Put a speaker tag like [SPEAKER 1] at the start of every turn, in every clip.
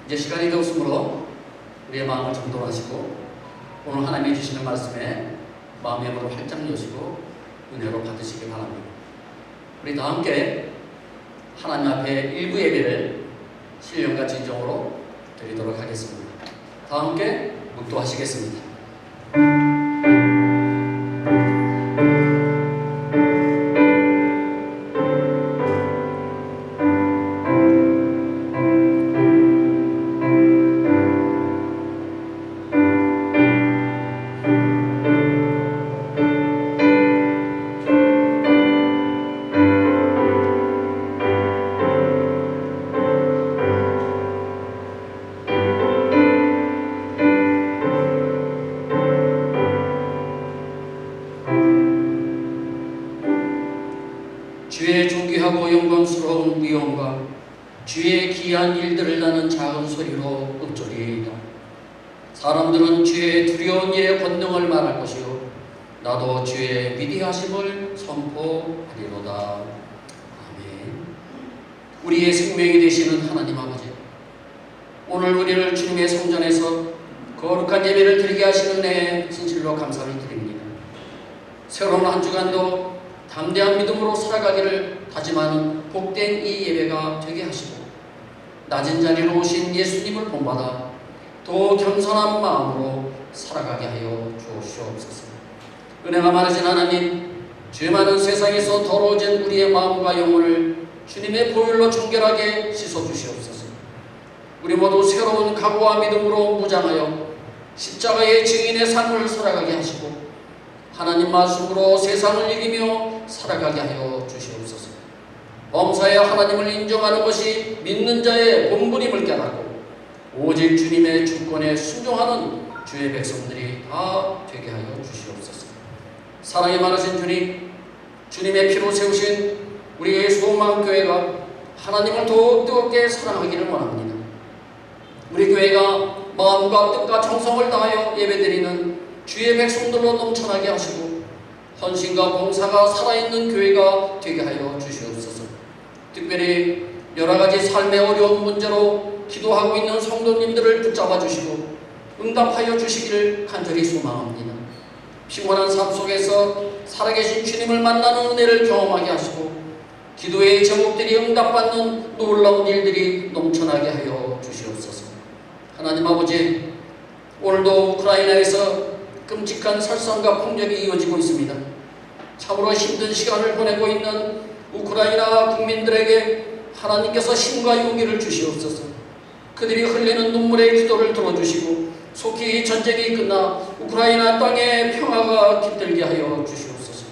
[SPEAKER 1] 이제 시간이 되었으므로 우리의 마음을 정돈하시고 오늘 하나님이 주시는 말씀에 마음의 문을 활짝 여시고 은혜로 받으시기 바랍니다. 우리 다 함께 하나님 앞에 일부 예배를 신령과 진정으로 드리도록 하겠습니다. 다 함께 묵도하시겠습니다. 주의 존귀하고 영광스러운 위엄과 주의 기이한 일들을 나는 작은 소리로 읊조리이다. 사람들은 주의 두려운 일의 권능을 말할 것이요 나도 주의 위대하심을 선포하리로다. 아멘. 우리의 생명이 되시는 하나님 아버지, 오늘 우리를 주님의 성전에서 거룩한 예배를 드리게 하시는 은혜에 진실로 감사를 드립니다. 새로운 한 주간도 담대한 믿음으로 살아가기를 다짐하는 복된 이 예배가 되게 하시고 낮은 자리로 오신 예수님을 본받아 더 겸손한 마음으로 살아가게 하여 주옵소서. 은혜가 많으신 하나님, 죄 많은 세상에서 더러워진 우리의 마음과 영혼을 주님의 보혈로 정결하게 씻어주시옵소서. 우리 모두 새로운 각오와 믿음으로 무장하여 십자가의 증인의 삶을 살아가게 하시고 하나님 말씀으로 세상을 이기며 살아가게 하여 주시옵소서. 범사에 하나님을 인정하는 것이 믿는 자의 본분임을 깨닫고 오직 주님의 주권에 순종하는 주의 백성들이 다 되게 하여 주시옵소서. 사랑이 많으신 주님, 주님의 피로 세우신 우리의 소망교회가 하나님을 더욱 뜨겁게 사랑하기를 원합니다. 우리 교회가 마음과 뜻과 정성을 다하여 예배드리는 주의 백성들로 넘쳐나게 하시고 헌신과 봉사가 살아있는 교회가 되게 하여 주시옵소서. 특별히 여러가지 삶의 어려운 문제로 기도하고 있는 성도님들을 붙잡아 주시고 응답하여 주시기를 간절히 소망합니다. 피곤한 삶 속에서 살아계신 주님을 만나는 은혜를 경험하게 하시고 기도의 제목들이 응답받는 놀라운 일들이 넘쳐나게 하여 주시옵소서. 하나님 아버지, 오늘도 우크라이나에서 끔찍한 살상과 폭력이 이어지고 있습니다. 참으로 힘든 시간을 보내고 있는 우크라이나 국민들에게 하나님께서 힘과 용기를 주시옵소서. 그들이 흘리는 눈물의 기도를 들어주시고 속히 전쟁이 끝나 우크라이나 땅에 평화가 깃들게 하여 주시옵소서.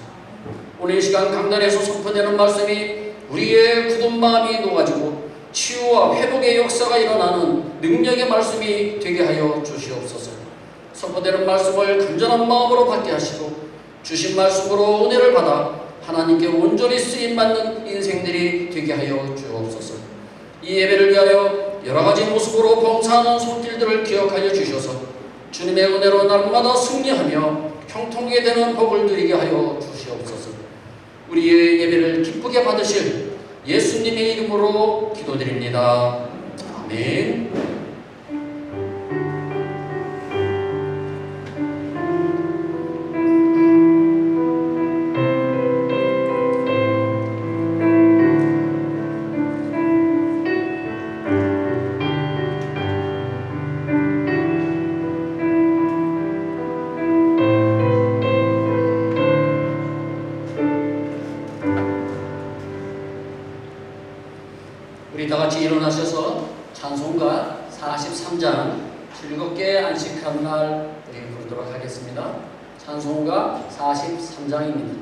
[SPEAKER 1] 오늘 이 시간 강단에서 선포되는 말씀이 우리의 굳은 마음이 녹아지고 치유와 회복의 역사가 일어나는 능력의 말씀이 되게 하여 주시옵소서. 선포되는 말씀을 간절한 마음으로 받게 하시고 주신 말씀으로 은혜를 받아 하나님께 온전히 쓰임받는 인생들이 되게 하여 주옵소서. 이 예배를 위하여 여러가지 모습으로 봉사하는 손길들을 기억하여 주셔서 주님의 은혜로 날마다 승리하며 형통하게 되는 복을 누리게 하여 주시옵소서. 우리의 예배를 기쁘게 받으실 예수님의 이름으로 기도드립니다. 아멘. 우리 다같이 일어나셔서 찬송가 43장 즐겁게 안식한 날 우리 부르도록 하겠습니다. 찬송가 43장입니다.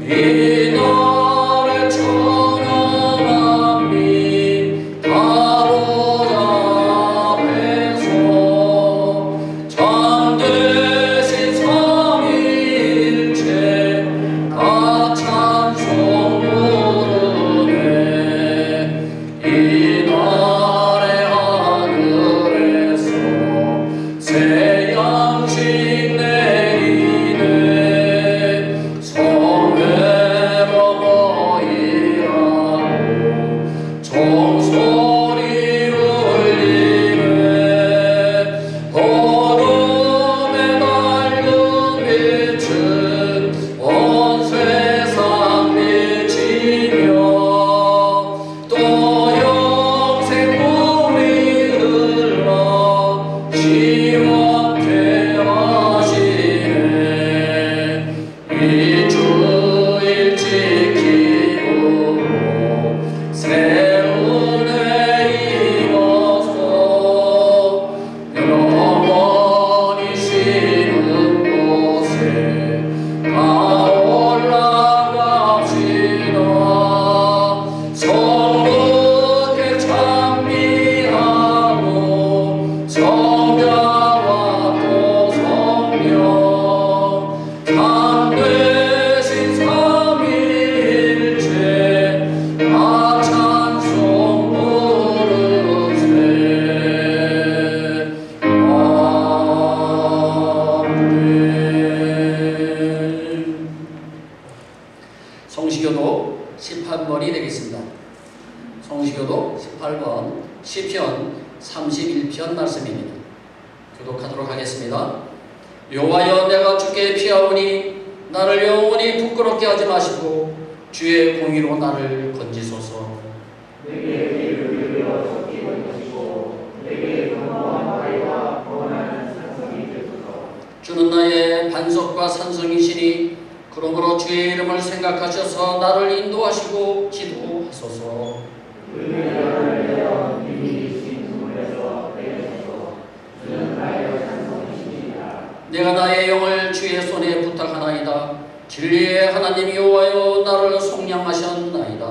[SPEAKER 2] 이 노래 전하라
[SPEAKER 1] 종소리 울리네 어둠의 밝은 빛은 온 세상 비치며 또 영생 물이 흘러 시원케 하시네 이 주일 지키고 새 은혜 입어서 영원히 쉬는 곳에 가 올라갑시다. 성령께 찬미하고 성자와 또 성령 참되신 삼위일체 다 찬송 부르세. 아멘. 성시교도 18번이 되겠습니다. 성시교도 18번 시편 31편 말씀입니다. 교독하도록 하겠습니다. 여호와여 내가 주께 피하오니 나를 영원히 부끄럽게 하지 마시고 주의 공의로 나를 건지소서.
[SPEAKER 2] 내게 의를 빌려 섞이고 것이고 내게 평범한 바위와 거원하는 산성이 되소서.
[SPEAKER 1] 주는 나의 반석과 산성이시니 그러므로 주의 이름을 생각하셔서 나를 인도하시고 지도하소서.
[SPEAKER 2] 의의 나를 내어 이미 신 눈물에서 내려소서. 주는 나의 산성이시니라.
[SPEAKER 1] 내가 나의 영을 주의 손에 부탁하나이다. 진리의 하나님 여호와여 나를 속량하셨나이다.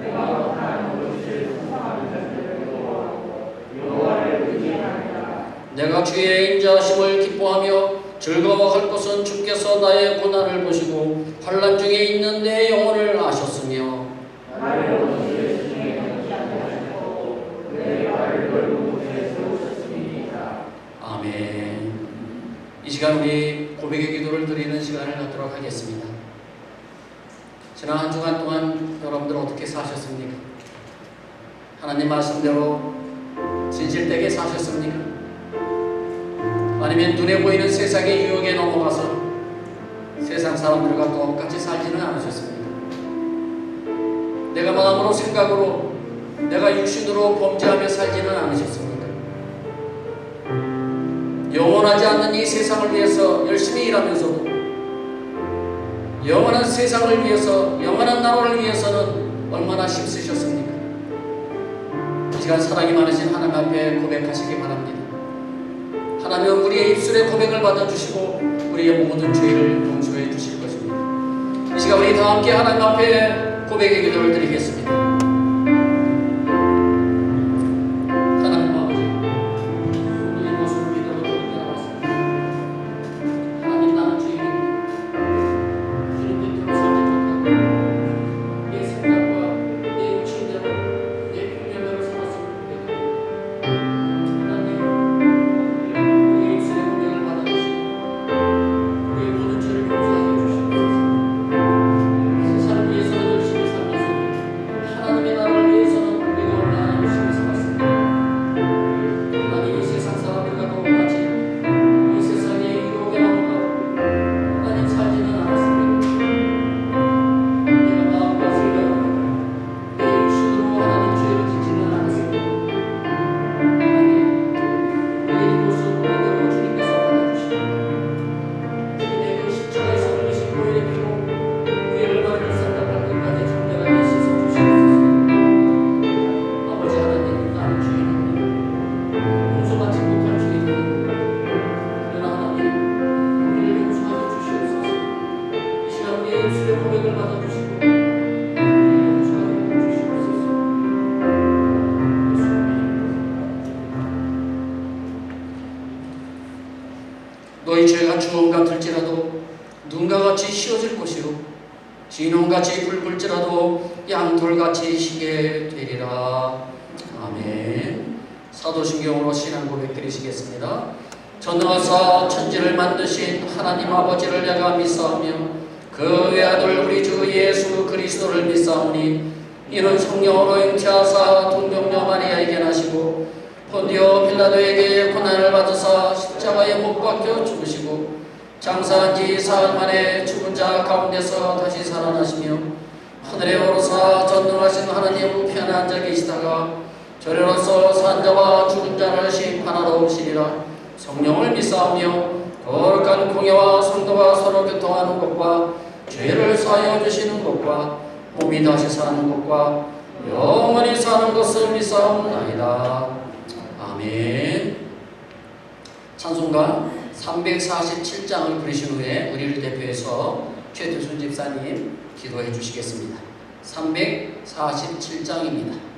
[SPEAKER 2] 내가 원하는 것을 성공하는 자들을 도와하고 여호와를 의지하나이다.
[SPEAKER 1] 내가 주의 인자하심을 기뻐하며 즐거워할 것은 주께서 나의 고난을 보시고 환난 중에 있는 내 영혼을 아셨으며
[SPEAKER 2] 나를 원수의 수중에 경치하게 하셨고 내 발을 넓은 곳에 세우셨음이니이다.
[SPEAKER 1] 아멘. 이 시간 우리 고백의 기도를 드리는 시간을 갖도록 하겠습니다. 지난 한 주간 동안 여러분들 어떻게 사셨습니까? 하나님 말씀대로 진실되게 사셨습니까? 아니면 눈에 보이는 세상의 유혹에 넘어가서 세상 사람들과 똑같이 살지는 않으셨습니까? 내가 마음으로 생각으로 내가 육신으로 범죄하며 살지는 않으셨습니까? 영원하지 않는 이 세상을 위해서 열심히 일하면서도 영원한 세상을 위해서 영원한 나라를 위해서는 얼마나 힘쓰셨습니까? 이 시간 사랑이 많으신 하나님 앞에 고백하시기 바랍니다. 하나님은 우리의 입술의 고백을 받아주시고 우리의 모든 죄를 용서해 주실 것입니다. 이 시간 우리 다 함께 하나님 앞에 고백의 기도를 드리겠습니다. 하나님 아버지, 우리의 모습을 믿음으로 드려왔습니다. 하나님 나는 주인입니다. 주님 뜻대로 살지 못하고 내 생각과 내 욕심대로 내 편견대로 살았음을 고백합니다. 하나님 우리의 입술의 고백을 받아주시고 우리의 모든 죄를 용서하여 주시옵소서. 세상을 위해서는 열심히 살면서 하나님의 나라를 위해서는 우리가 얼마나 열심히 살았습니까? 하나님 이 세상 사람들과 똑같이 이 세상의 유혹에 넘어가 하나님 살지는 않았습니다. 내가 마음과 생각으로 내 육신으로 하나님 죄를 짓지는 않았습니다. 하나님 우리의 모습 그대로 주님께서 받아주시고 주님의 그 십자가에서 흘리신 보혈의 피로 우리의 얼마나 비싼가 발끝까지 정결하게 씻어 주시옵소서. 아버지 하나님 나는 주인입니다. 용서받지 못할 주인입니다. 그러나 하나님 우리를 용서하여 주시옵소서. 이 시간 우리의 입술의 고백을 받아주시고 우리를 용서하여 주시옵소서. 너희 죄가 주홍 같을지라도 눈과 같이 씌어질 것이요 진홍같이 붉을지라도 양털같이 희게 되리라. 아멘. 사도신경으로 신앙 고백 드리시겠습니다. 전능하사 천지를 만드신 하나님 아버지를 내가 믿사오며 그 외아들 우리 주 예수 그리스도를 믿사오니 이는 성령으로 잉태하사 동정녀 마리아에게 나시고 본디오 빌라도에게 고난을 받으사 십자가에 못 박혀 죽으시고 장사한 지 사흘 만에 죽은 자 가운데서 다시 살아나시며 하늘에 오르사 전능하신 하나님 우편에 앉아 계시다가 저리로서 산 자와 죽은 자를 심판하러 오시리라. 성령을 믿사오며 거룩한 공예와 성도가 서로 교통하는 것과 죄를 사하여 주시는 것과 몸이 다시 사는 것과 영원히 사는 것을 믿사옵나이다. 아멘. 찬송가 347장을 부르신 후에 우리를 대표해서 최태순 집사님 기도해 주시겠습니다. 347장입니다.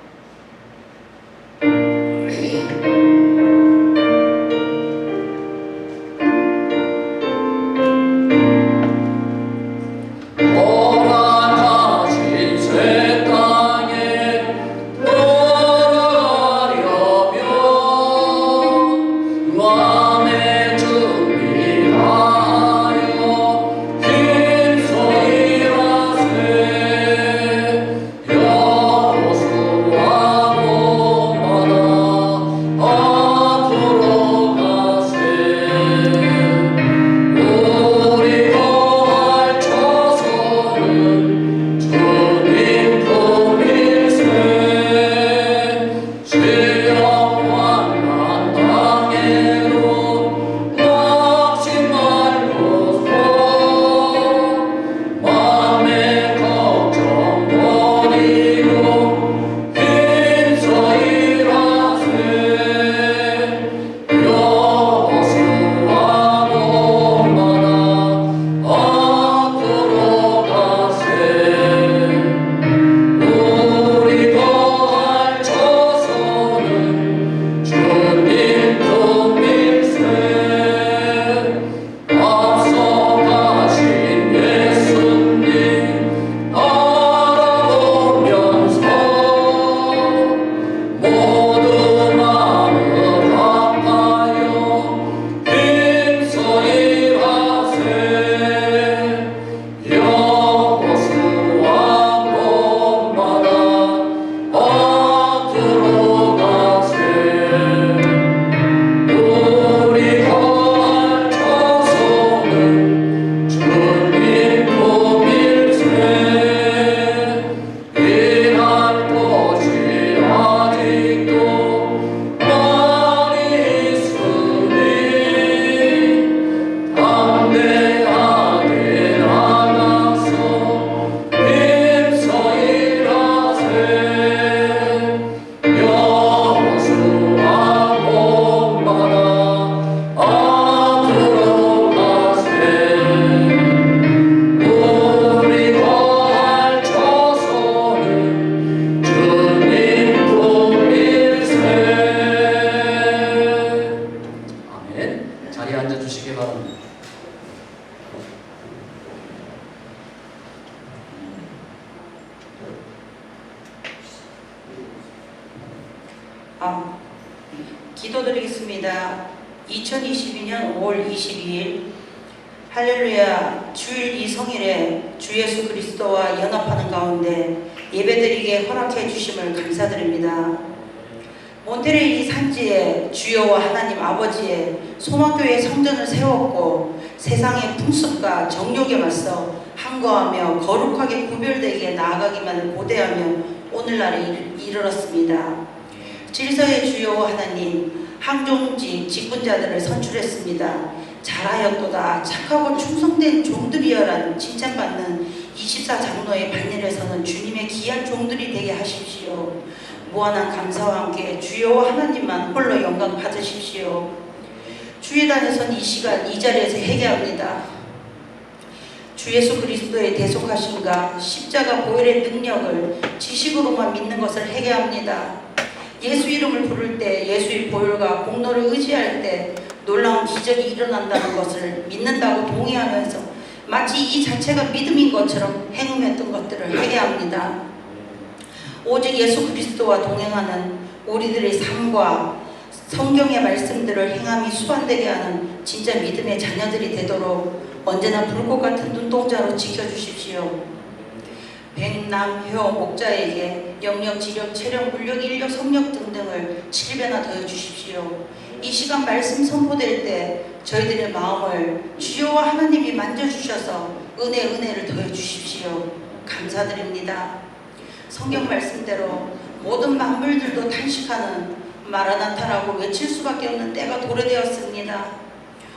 [SPEAKER 3] 기도드리겠습니다. 2022년 5월 22일 할렐루야 주일 이 성일에 주 예수 그리스도와 연합하는 가운데 예배드리게 허락해 주심을 감사드립니다. 몬테레이 산지에 주여와 하나님 아버지의 소망교회 성전을 세웠고 세상의 풍습과 정욕에 맞서 항거하며 거룩하게 구별되게 나아가기만을 고대하며 오늘날에 이르렀습니다. 질서의 주여와 하나님 항종직 직분자들을 선출했습니다. 잘하였도다 착하고 충성된 종들이여란 칭찬받는 24장로의 반열에서는 주님의 귀한 종들이 되게 하십시오. 무한한 감사와 함께 주여와 하나님만 홀로 영광 받으십시오. 주의단에선 이 시간 이 자리에서 회개합니다. 주 예수 그리스도의 대속하심과 십자가 보혈의 능력을 지식으로만 믿는 것을 회개합니다. 예수 이름을 부를 때 예수의 보혈과 공로를 의지할 때 놀라운 기적이 일어난다는 것을 믿는다고 동의하면서 마치 이 자체가 믿음인 것처럼 행음했던 것들을 회개합니다. 오직 예수 그리스도와 동행하는 우리들의 삶과 성경의 말씀들을 행함이 수반되게 하는 진짜 믿음의 자녀들이 되도록 언제나 불꽃 같은 눈동자로 지켜주십시오. 백남, 효, 목자에게 영역, 지력, 체력, 물력, 인력, 성력 등등을 7배나 더해 주십시오. 이 시간 말씀 선포될 때 저희들의 마음을 주여와 하나님이 만져주셔서 은혜를 더해 주십시오. 감사드립니다. 성경 말씀대로 모든 만물들도 탄식하는 마라나타라고 외칠 수밖에 없는 때가 도래되었습니다.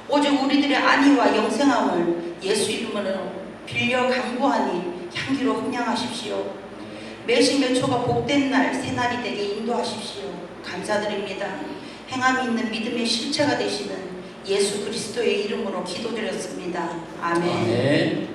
[SPEAKER 3] 오직 우리들의 안위와 영생함을 예수 이름으로 빌려 강구하니 향기로 흠양하십시오. 매시 몇 초가 복된 날, 새날이 되게 인도하십시오. 감사드립니다. 행함이 있는 믿음의 실체가 되시는 예수 그리스도의 이름으로 기도드렸습니다. 아멘.
[SPEAKER 1] 아멘.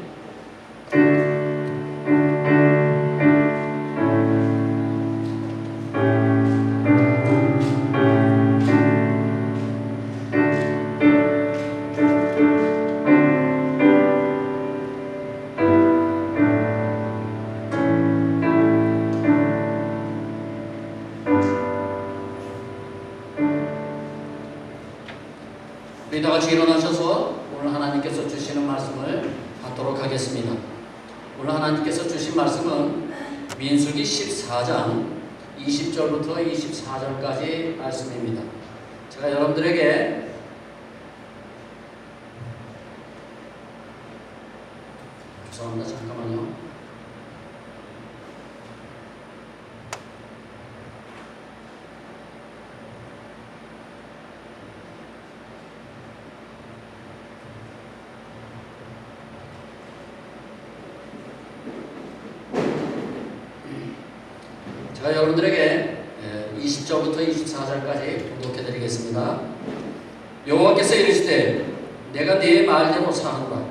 [SPEAKER 1] 우리 다 같이 일어나셔서 오늘 하나님께서 주시는 말씀을 받도록 하겠습니다. 오늘 하나님께서 주신 말씀은 민수기 14장 20절부터 24절까지 말씀입니다. 제가 여러분들에게 죄송합니다. 잠깐만요. 제가 여러분들에게 20절부터 24절까지 봉독해 드리겠습니다. 여호와께서 이르시되 내가 네 말대로 사하노라.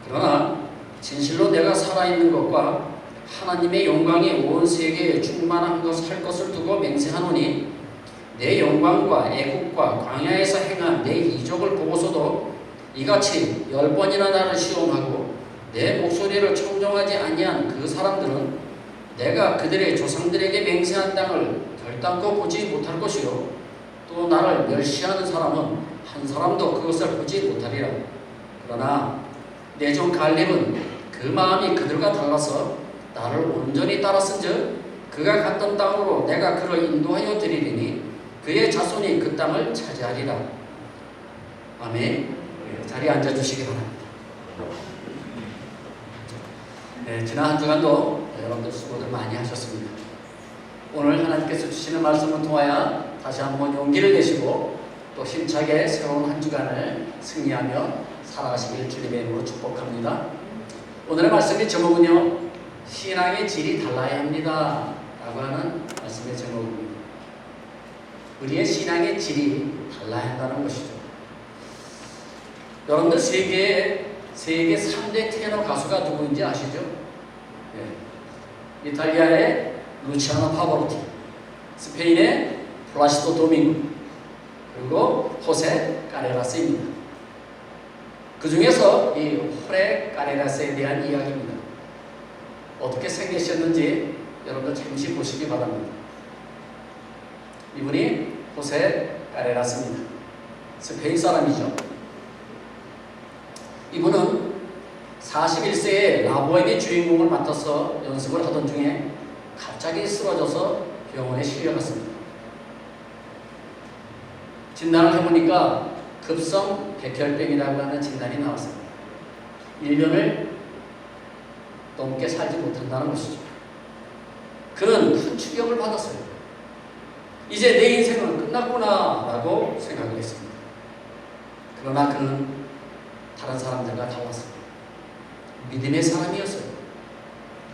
[SPEAKER 1] 그러나 진실로 내가 살아있는 것과 하나님의 영광이 온 세계에 충만한 할 것을 두고 맹세하노니 내 영광과 애국과 광야에서 행한 내 이적을 보고서도 이같이 10번이나 나를 시험하고 내 목소리를 청종하지 아니한 그 사람들은 내가 그들의 조상들에게 맹세한 땅을 결단코 보지 못할 것이요 또 나를 멸시하는 사람은 한 사람도 그것을 보지 못하리라. 그러나 내 종 갈렙은 그 마음이 그들과 달라서 나를 온전히 따랐은즉 그가 갔던 땅으로 내가 그를 인도하여 드리리니 그의 자손이 그 땅을 차지하리라. 아멘. 자리에 앉아주시기 바랍니다. 네, 지난 한 주간도 여러분들 수고들 많이 하셨습니다. 오늘 하나님께서 주시는 말씀을 통하여 다시 한번 용기를 내시고 또 힘차게 새로운 한 주간을 승리하며 살아가시길 주님의 이름으로 축복합니다. 오늘의 말씀의 제목은요, 신앙의 질이 달라야 합니다 라고 하는 말씀의 제목입니다. 우리의 신앙의 질이 달라야 한다는 것이죠. 여러분들 세계 3대 테너 가수가 누구인지 아시죠? 네. 이탈리아의 루치아노 파보로티, 스페인의 플라시도 도밍고, 그리고 호세 까레라스입니다. 그 중에서 이 호세 까레라스에 대한 이야기입니다. 어떻게 생기셨는지 여러분들 잠시 보시기 바랍니다. 이분이 호세 까레라스입니다. 스페인 사람이죠. 이분은 41세에 라보엠의 주인공을 맡아서 연습을 하던 중에 갑자기 쓰러져서 병원에 실려갔습니다. 진단을 해보니까 급성 백혈병이라고 하는 진단이 나왔습니다. 1년을 넘게 살지 못한다는 것이죠. 그는 큰 충격을 받았어요. 이제 내 인생은 끝났구나 라고 생각을 했습니다. 그러나 그는 다른 사람들과 달랐습니다. 믿음의 사람이었어요.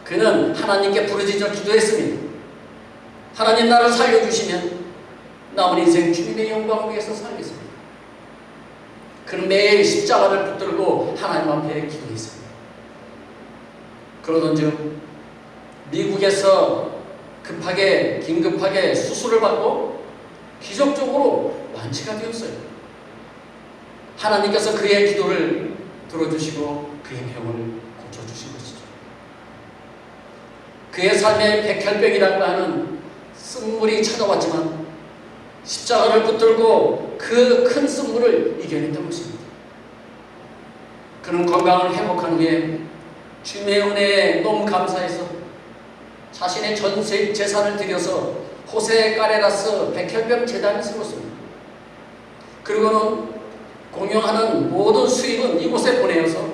[SPEAKER 1] 그는 하나님께 부르짖어 기도했습니다. 하나님 나를 살려주시면 남은 인생 주님의 영광을 위해서 살겠습니다. 그는 매일 십자가를 붙들고 하나님 앞에 기도했습니다. 그러던 중 미국에서 긴급하게 수술을 받고 기적적으로 완치가 되었어요. 하나님께서 그의 기도를 들어주시고 그의 병을 고쳐주신 것이죠. 그의 삶에 백혈병이라고 하는 쓴물이 찾아왔지만 십자가를 붙들고 그 큰 쓴물을 이겨냈던 것입니다. 그는 건강을 회복한 후에 주님의 은혜에 너무 감사해서 자신의 전 재산을 들여서 호세 까레라스 백혈병 재단을 세웠습니다. 그리고는 공용하는 모든 수입은 이곳에 보내어서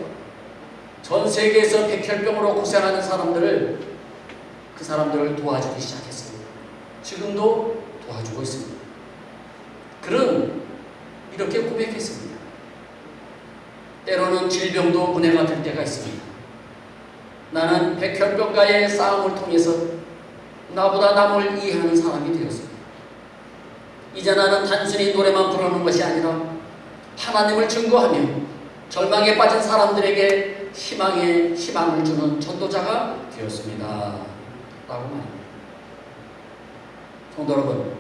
[SPEAKER 1] 전 세계에서 백혈병으로 고생하는 그 사람들을 도와주기 시작했습니다. 지금도 도와주고 있습니다. 그는 이렇게 고백했습니다. 때로는 질병도 문해가 될 때가 있습니다. 나는 백혈병과의 싸움을 통해서 나보다 남을 이해하는 사람이 되었습니다. 이제 나는 단순히 노래만 부르는 것이 아니라 하나님을 증거하며 절망에 빠진 사람들에게 희망을 주는 전도자가 되었습니다. 라고 말합니다. 성도 여러분,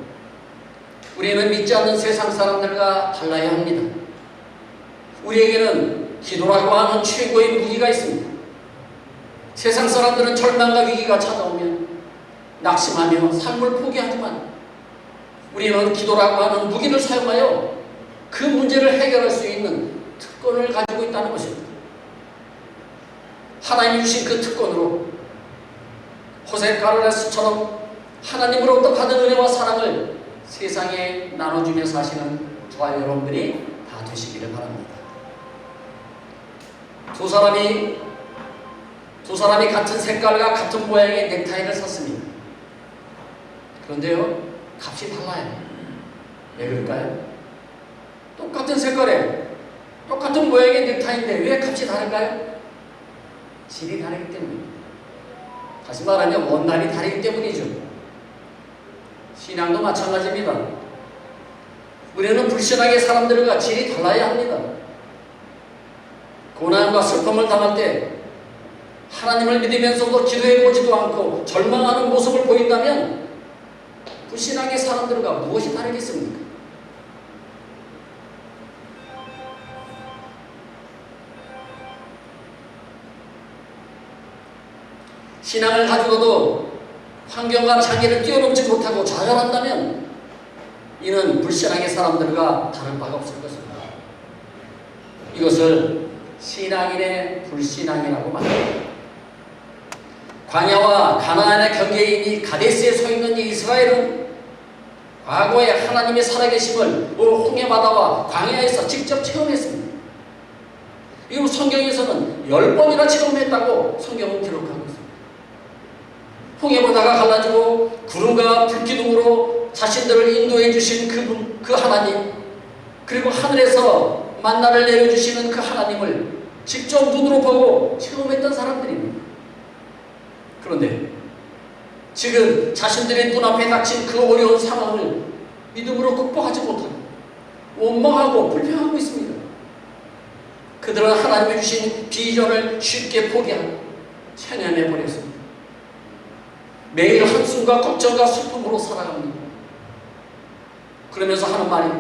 [SPEAKER 1] 우리는 믿지 않는 세상 사람들과 달라야 합니다. 우리에게는 기도라고 하는 최고의 무기가 있습니다. 세상 사람들은 절망과 위기가 찾아오면 낙심하며 삶을 포기하지만 우리는 기도라고 하는 무기를 사용하여 그 문제를 해결할 수 있는 특권을 가지고 있다는 것입니다. 하나님이 주신 그 특권으로 호세 카를레스처럼 하나님으로부터 받은 은혜와 사랑을 세상에 나눠주며 사시는 저와 여러분들이 다 되시기를 바랍니다. 두 사람이 같은 색깔과 같은 모양의 넥타이를 샀습니다. 그런데요, 값이 달라요. 왜 그럴까요? 똑같은 색깔에 똑같은 모양의 넥타이인데 왜 값이 다를까요? 질이 다르기 때문입니다. 다시 말하면 원단이 다르기 때문이죠. 신앙도 마찬가지입니다. 우리는 불신앙의 사람들과 질이 달라야 합니다. 고난과 슬픔을 당할 때 하나님을 믿으면서도 기도해보지도 않고 절망하는 모습을 보인다면 불신앙의 사람들과 무엇이 다르겠습니까? 신앙을 가지고도 환경과 장애를 뛰어넘지 못하고 좌절한다면 이는 불신앙의 사람들과 다른 바가 없을 것입니다. 이것을 신앙인의 불신앙이라고 말합니다. 광야와 가나안의 경계인이 가데스에 서 있는 이 이스라엘은 과거에 하나님의 살아계심을 홍해바다와 광야에서 직접 체험했습니다. 이후 성경에서는 10번이나 체험했다고 성경은 기록하고 있습니다. 홍해바다가 갈라지고 구름과 불기둥으로 자신들을 인도해 주신 그 하나님, 그리고 하늘에서 만나를 내려주시는 그 하나님을 직접 눈으로 보고 체험했던 사람들입니다. 그런데 지금 자신들의 눈앞에 닥친 그 어려운 상황을 믿음으로 극복하지 못하고 원망하고 불평하고 있습니다. 그들은 하나님이 주신 비전을 쉽게 포기하고 체념해버렸습니다. 매일 한숨과 걱정과 슬픔으로 살아갑니다. 그러면서 하는 말이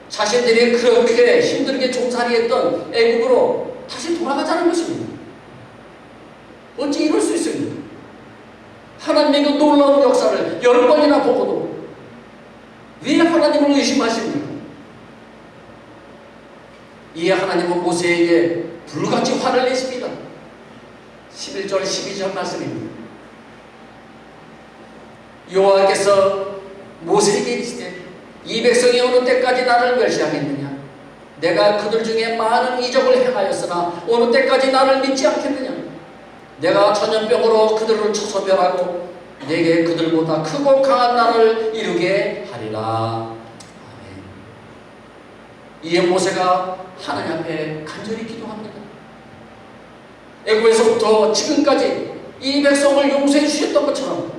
[SPEAKER 1] 자신들이 그렇게 힘들게 종살이했던 애국으로 다시 돌아가자는 것입니다. 어찌 이럴 수 있습니까? 하나님의 그 놀라운 역사를 10번이나 보고도 왜 하나님을 의심하십니까? 이에 하나님은 모세에게 불같이 화를 내십니다. 11절 12절 말씀입니다. 여호와께서 모세에게 이르시되 이 백성이 어느 때까지 나를 멸시하겠느냐? 내가 그들 중에 많은 이적을 행하였으나 어느 때까지 나를 믿지 않겠느냐? 내가 전염병으로 그들을 쳐서 멸하고 내게 그들보다 크고 강한 나를 이루게 하리라. 아멘. 이에 모세가 하나님 앞에 간절히 기도합니다. 애국에서부터 지금까지 이 백성을 용서해 주셨던 것처럼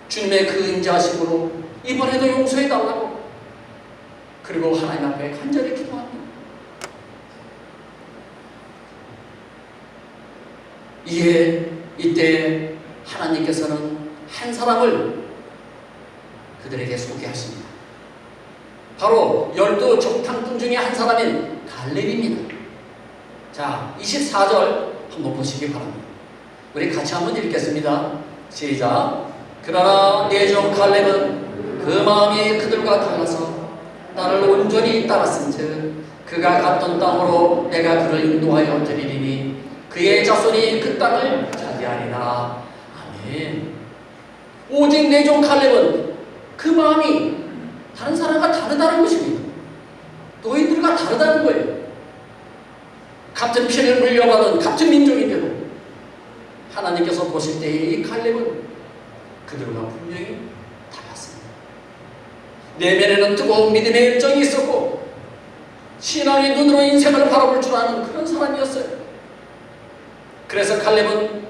[SPEAKER 1] 주님의 그 인자하심으로 이번에도 용서해 달라고, 그리고 하나님 앞에 간절히 기도합니다. 이때 하나님께서는 한 사람을 그들에게 소개하십니다. 바로 12 정탐꾼 중에 한 사람인 갈렙입니다. 자, 24절 한번 보시기 바랍니다. 우리 같이 한번 읽겠습니다. 시작. 그러나 내 종 갈렙은 그 마음이 그들과 달라서 나를 온전히 따랐은즉 그가 갔던 땅으로 내가 그를 인도하여 드리리니 그의 자손이 그 땅을 차지하리라. 아멘. 아멘. 오직 내 종 칼렙은 그 마음이 다른 사람과 다르다는 것입니다. 너희들과 다르다는 거예요. 같은 피를 물려받은 같은 민족인데도 하나님께서 보실 때에 이 칼렙은 그들과 분명히 달랐습니다. 내면에는 뜨거운 믿음의 열정이 있었고 신앙의 눈으로 인생을 바라볼 줄 아는 그런 사람이었어요. 그래서 칼렙은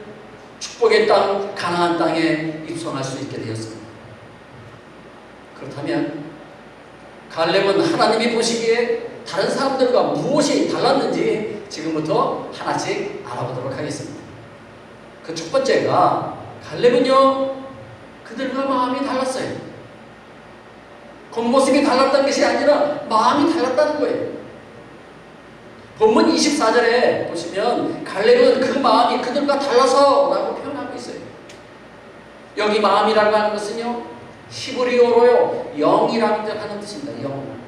[SPEAKER 1] 축복의 땅 가나안 땅에 입성할 수 있게 되었습니다. 그렇다면 칼렙은 하나님이 보시기에 다른 사람들과 무엇이 달랐는지 지금부터 하나씩 알아보도록 하겠습니다. 그 첫 번째가 칼렙은요 그들과 마음이 달랐어요. 겉모습이 달랐다는 것이 아니라 마음이 달랐다는 거예요. 본문 24절에 보시면 칼렙은 그 마음이 그들과 달라서 라고 표현하고 있어요. 여기 마음이라고 하는 것은요 히브리어로요 영이라는 뜻입니다. 영.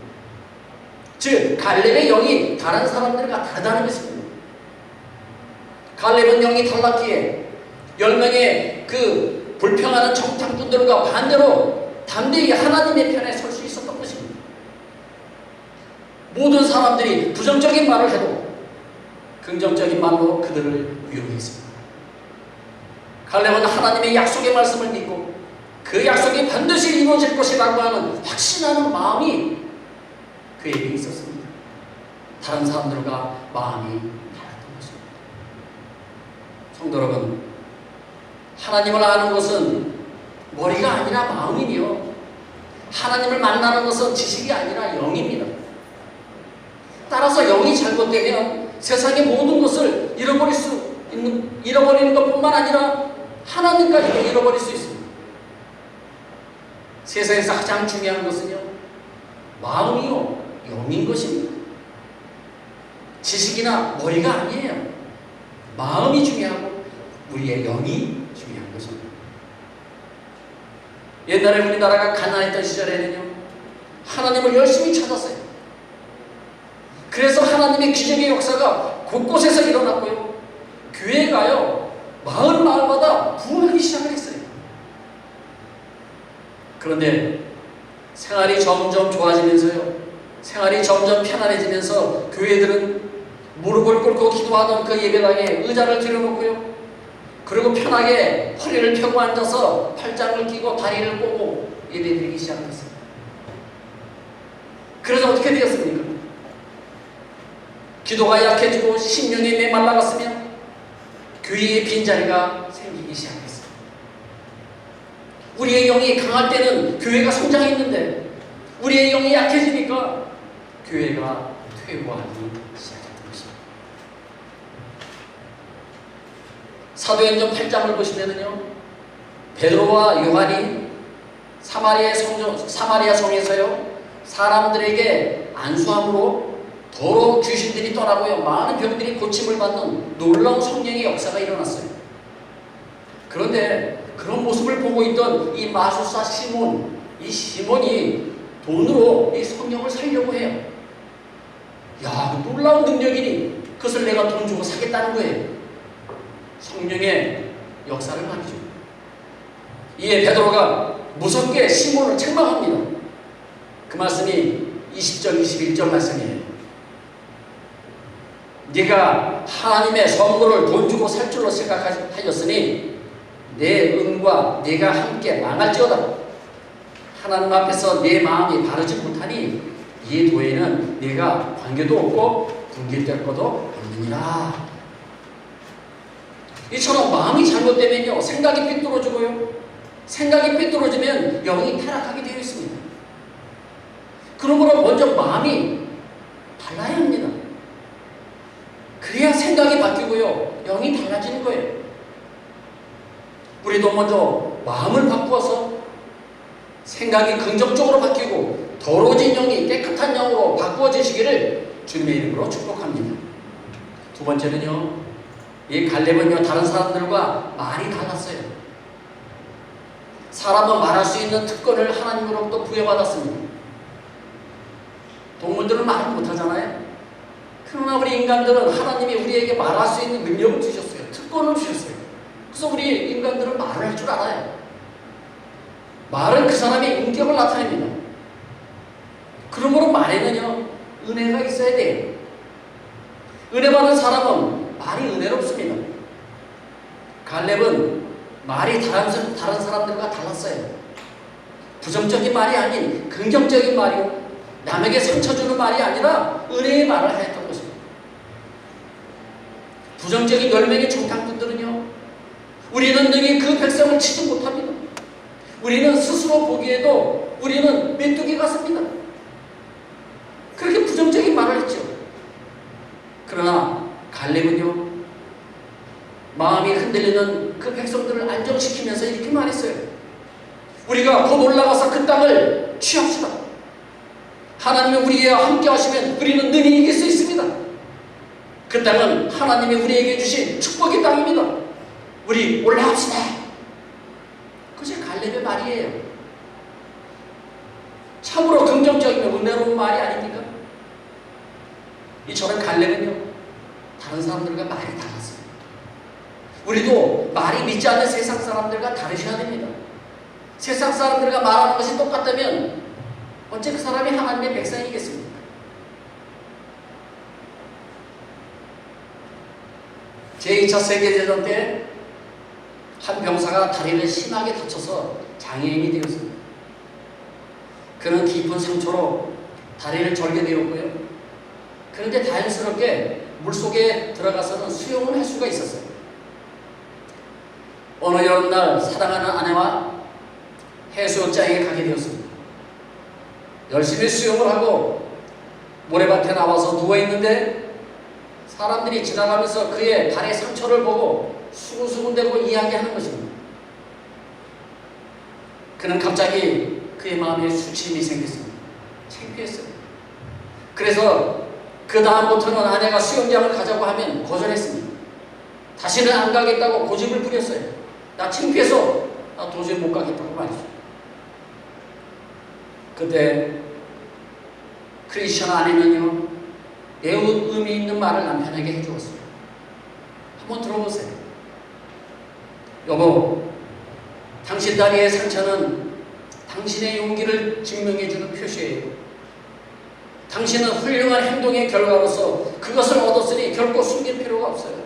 [SPEAKER 1] 즉 칼렙의 영이 다른 사람들과 다르다는 것입니다. 칼렙은 영이 달랐기에 10명의 그 불평하는 정탐꾼들과 반대로 담대히 하나님의 편에 설 수 있었던 것입니다. 모든 사람들이 부정적인 말을 해도 긍정적인 말로 그들을 위로했습니다. 칼렙은 하나님의 약속의 말씀을 믿고 그 약속이 반드시 이루어질 것이라고 하는 확신하는 마음이 그에게 있었습니다. 다른 사람들과 마음이 달랐던 것입니다. 성도 여러분, 하나님을 아는 것은 머리가 아니라 마음이며 하나님을 만나는 것은 지식이 아니라 영입니다. 따라서 영이 잘못되면 세상의 모든 것을 잃어버리는 것뿐만 아니라 하나님까지도 잃어버릴 수 있습니다. 세상에서 가장 중요한 것은요 마음이요 영인 것입니다. 지식이나 머리가 아니에요. 마음이 중요하고 우리의 영이 중요한 것입니다. 옛날에 우리나라가 가난했던 시절에는요 하나님을 열심히 찾았어요. 그래서 하나님의 기적의 역사가 곳곳에서 일어났고요 교회가요 마을마다 부흥하기 시작을 했어요. 그런데 생활이 점점 좋아지면서요 생활이 점점 편안해지면서 교회들은 무릎을 꿇고 기도하던 그 예배당에 의자를 들여놓고요 그리고 편하게 허리를 펴고 앉아서 팔짱을 끼고 다리를 꼬고 예배드리기 시작했습니다. 그래서 어떻게 되었습니까? 기도가 약해지고 심령이 메말라갔으면 교회의 빈자리가 생기기 시작했습니다. 우리의 영이 강할 때는 교회가 성장했는데 우리의 영이 약해지니까 교회가 퇴보하기 시작했던 것입니다. 사도행전 8장을 보시면은요 베드로와 요한이 사마리아 성에서요 사람들에게 안수함으로 더러운 귀신들이 떠나고요 많은 병들이 고침을 받는 놀라운 성령의 역사가 일어났어요. 그런데 그런 모습을 보고 있던 이 마술사 시몬, 이 시몬이 돈으로 이 성령을 살려고 해요. 야, 놀라운 능력이니 그것을 내가 돈 주고 사겠다는 거예요. 성령의 역사를 말이죠. 이에 베드로가 무섭게 시몬을 책망합니다. 그 말씀이 20절, 21절 말씀이에요. 네가 하나님의 성물을 돈 주고 살 줄로 생각하였으니 내 은과 네가 함께 망할지어다. 하나님 앞에서 내 마음이 바르지 못하니 이 도에는 네가 관계도 없고 분깃될 것도 없느니라. 이처럼 마음이 잘못되면요 생각이 삐뚤어지고요 생각이 삐뚤어지면 영이 타락하게 되어 있습니다. 그러므로 먼저 마음이 달라야 합니다. 그래야 생각이 바뀌고요 영이 달라지는 거예요. 우리도 먼저 마음을 바꾸어서 생각이 긍정적으로 바뀌고 더러워진 영이 깨끗한 영으로 바꾸어지시기를 주님의 이름으로 축복합니다. 두 번째는요 이 갈렙은요 다른 사람들과 말이 달랐어요. 사람은 말할 수 있는 특권을 하나님으로부터 부여받았습니다. 동물들은 말을 못하잖아요. 그러나 우리 인간들은 하나님이 우리에게 말할 수 있는 능력을 주셨어요. 특권을 주셨어요. 그래서 우리 인간들은 말을 할 줄 알아요. 말은 그 사람의 인격을 나타냅니다. 그러므로 말에는요, 은혜가 있어야 돼요. 은혜 받은 사람은 말이 은혜롭습니다. 갈렙은 말이 다른 사람들과 달랐어요. 부정적인 말이 아닌 긍정적인 말이요, 남에게 상처 주는 말이 아니라 은혜의 말을 하였던 것입니다. 부정적인 10명의 정탐꾼들은요, 우리는 능히 그 백성을 치지 못합니다. 우리는 스스로 보기에도 우리는 메뚜기 같습니다. 그렇게 부정적인 말을 했죠. 그러나 갈렙은요, 마음이 흔들리는 그 백성들을 안정시키면서 이렇게 말했어요. 우리가 곧 올라가서 그 땅을 취합시다. 하나님이 우리와 함께 하시면 우리는 능히 이길 수 있습니다. 그 땅은 하나님이 우리에게 주신 축복의 땅입니다. 우리 올라갑시다. 그것이 갈렙의 말이에요. 참으로 긍정적이며 은혜로운 말이 아닙니까? 이처럼 갈렙은요, 다른 사람들과 말이 달랐어요. 우리도 말이 믿지 않는 세상 사람들과 다르셔야 됩니다. 세상 사람들과 말하는 것이 똑같다면 어째 그 사람이 하나님의 백성이겠습니까? 제2차 세계대전 때 한 병사가 다리를 심하게 다쳐서 장애인이 되었습니다. 그는 깊은 상처로 다리를 절게 되었고요. 그런데 다행스럽게 물속에 들어가서는 수영을 할 수가 있었어요. 어느 여름날 사랑하는 아내와 해수욕장에 가게 되었습니다. 열심히 수영을 하고 모래밭에 나와서 누워있는데 사람들이 지나가면서 그의 발의 상처를 보고 수근수근대고 이야기하는 것입니다. 그는 갑자기 그의 마음에 수치심이 생겼습니다. 창피했어요. 그래서 그 다음부터는 아내가 수영장을 가자고 하면 거절했습니다. 다시는 안 가겠다고 고집을 부렸어요. 나 창피해서 나 도저히 못 가겠다고 말이죠. 그때 크리스천 아내는요, 매우 의미 있는 말을 남편에게 해주었어요. 한번 들어보세요. 여보, 당신 다리의 상처는 당신의 용기를 증명해주는 표시예요. 당신은 훌륭한 행동의 결과로서 그것을 얻었으니 결코 숨길 필요가 없어요.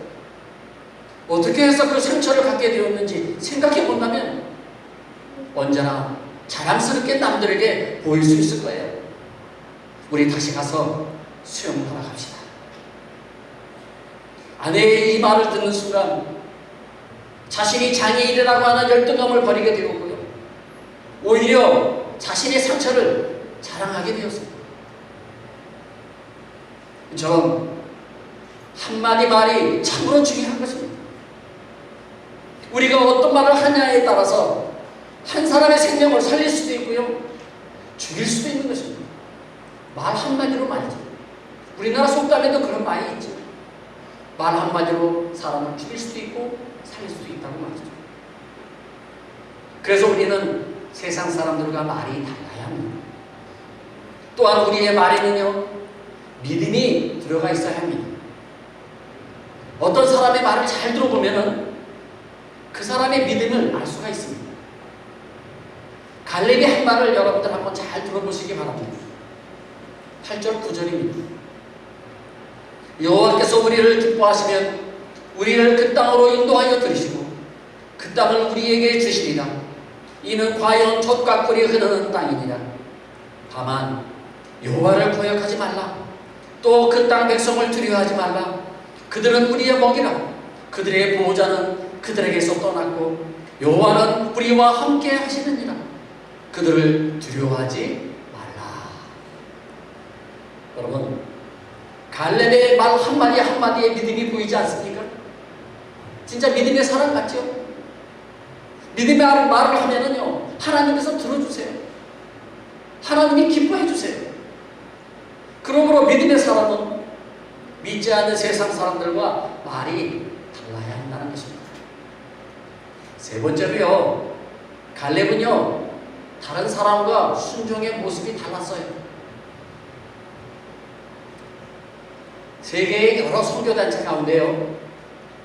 [SPEAKER 1] 어떻게 해서 그 상처를 갖게 되었는지 생각해 본다면 언제나 자랑스럽게 남들에게 보일 수 있을 거예요. 우리 다시 가서 수영하러 갑시다. 아내의 이 말을 듣는 순간 자신이 장애인이라고 하는 열등감을 버리게 되었고요, 오히려 자신의 상처를 자랑하게 되었습니다. 저는 한마디 말이 참으로 중요한 것입니다. 우리가 어떤 말을 하냐에 따라서 한 사람의 생명을 살릴 수도 있고요, 죽일 수도 있는 것입니다. 말 한마디로 말이죠. 우리나라 속담에도 그런 말이 있죠. 말 한마디로 사람을 죽일 수도 있고 살릴 수도 있다고 말이죠. 그래서 우리는 세상 사람들과 말이 달라야 합니다. 또한 우리의 말에는요, 믿음이 들어가 있어야 합니다. 어떤 사람의 말을 잘 들어보면은 그 사람의 믿음을 알 수가 있습니다. 갈렙이 한 말을 여러분들 한번 잘 들어보시기 바랍니다. 8절 9절입니다. 여호와께서 우리를 기뻐하시면 우리를 그 땅으로 인도하여 들이시고 그 땅을 우리에게 주시리라. 이는 과연 젖과 꿀이 흐르는 땅이니라. 다만 여호와를 거역하지 말라. 또 그 땅 백성을 두려워하지 말라. 그들은 우리의 먹이라. 그들의 보호자는 그들에게서 떠났고 여호와는 우리와 함께 하시느니라. 그들을 두려워하지 말라. 여러분, 갈렙의 말 한마디 한마디에 믿음이 보이지 않습니까? 진짜 믿음의 사람 같죠? 믿음의 말을 하면은요, 하나님께서 들어주세요. 하나님이 기뻐해 주세요. 그러므로 믿음의 사람은 믿지 않는 세상 사람들과 말이 달라야 한다는 것입니다. 세 번째로요, 갈렙은요, 다른 사람과 순종의 모습이 달랐어요. 세계의 여러 선교단체 가운데요,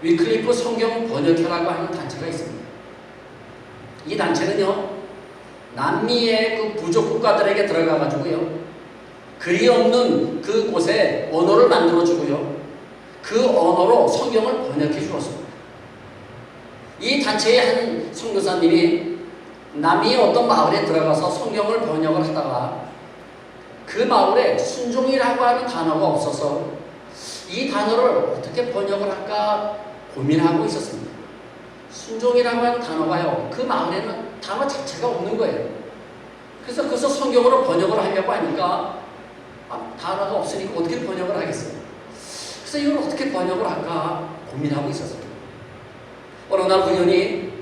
[SPEAKER 1] 위클리프 성경 번역회라고 하는 단체가 있습니다. 이 단체는요, 남미의 그 부족 국가들에게 들어가 가지고요, 글이 없는 그 곳에 언어를 만들어 주고요, 그 언어로 성경을 번역해 주었습니다. 이 단체의 한 선교사님이 남미의 어떤 마을에 들어가서 성경을 번역을 하다가 그 마을에 순종이라고 하는 단어가 없어서 이 단어를 어떻게 번역을 할까 고민하고 있었습니다. 순종이라고 하는 단어가요, 그 마을에는 단어 자체가 없는 거예요. 그래서 그것을 성경으로 번역을 하려고 하니까 단어가 없으니까 어떻게 번역을 하겠어요. 그래서 이걸 어떻게 번역을 할까 고민하고 있었어요. 어느 날 우연히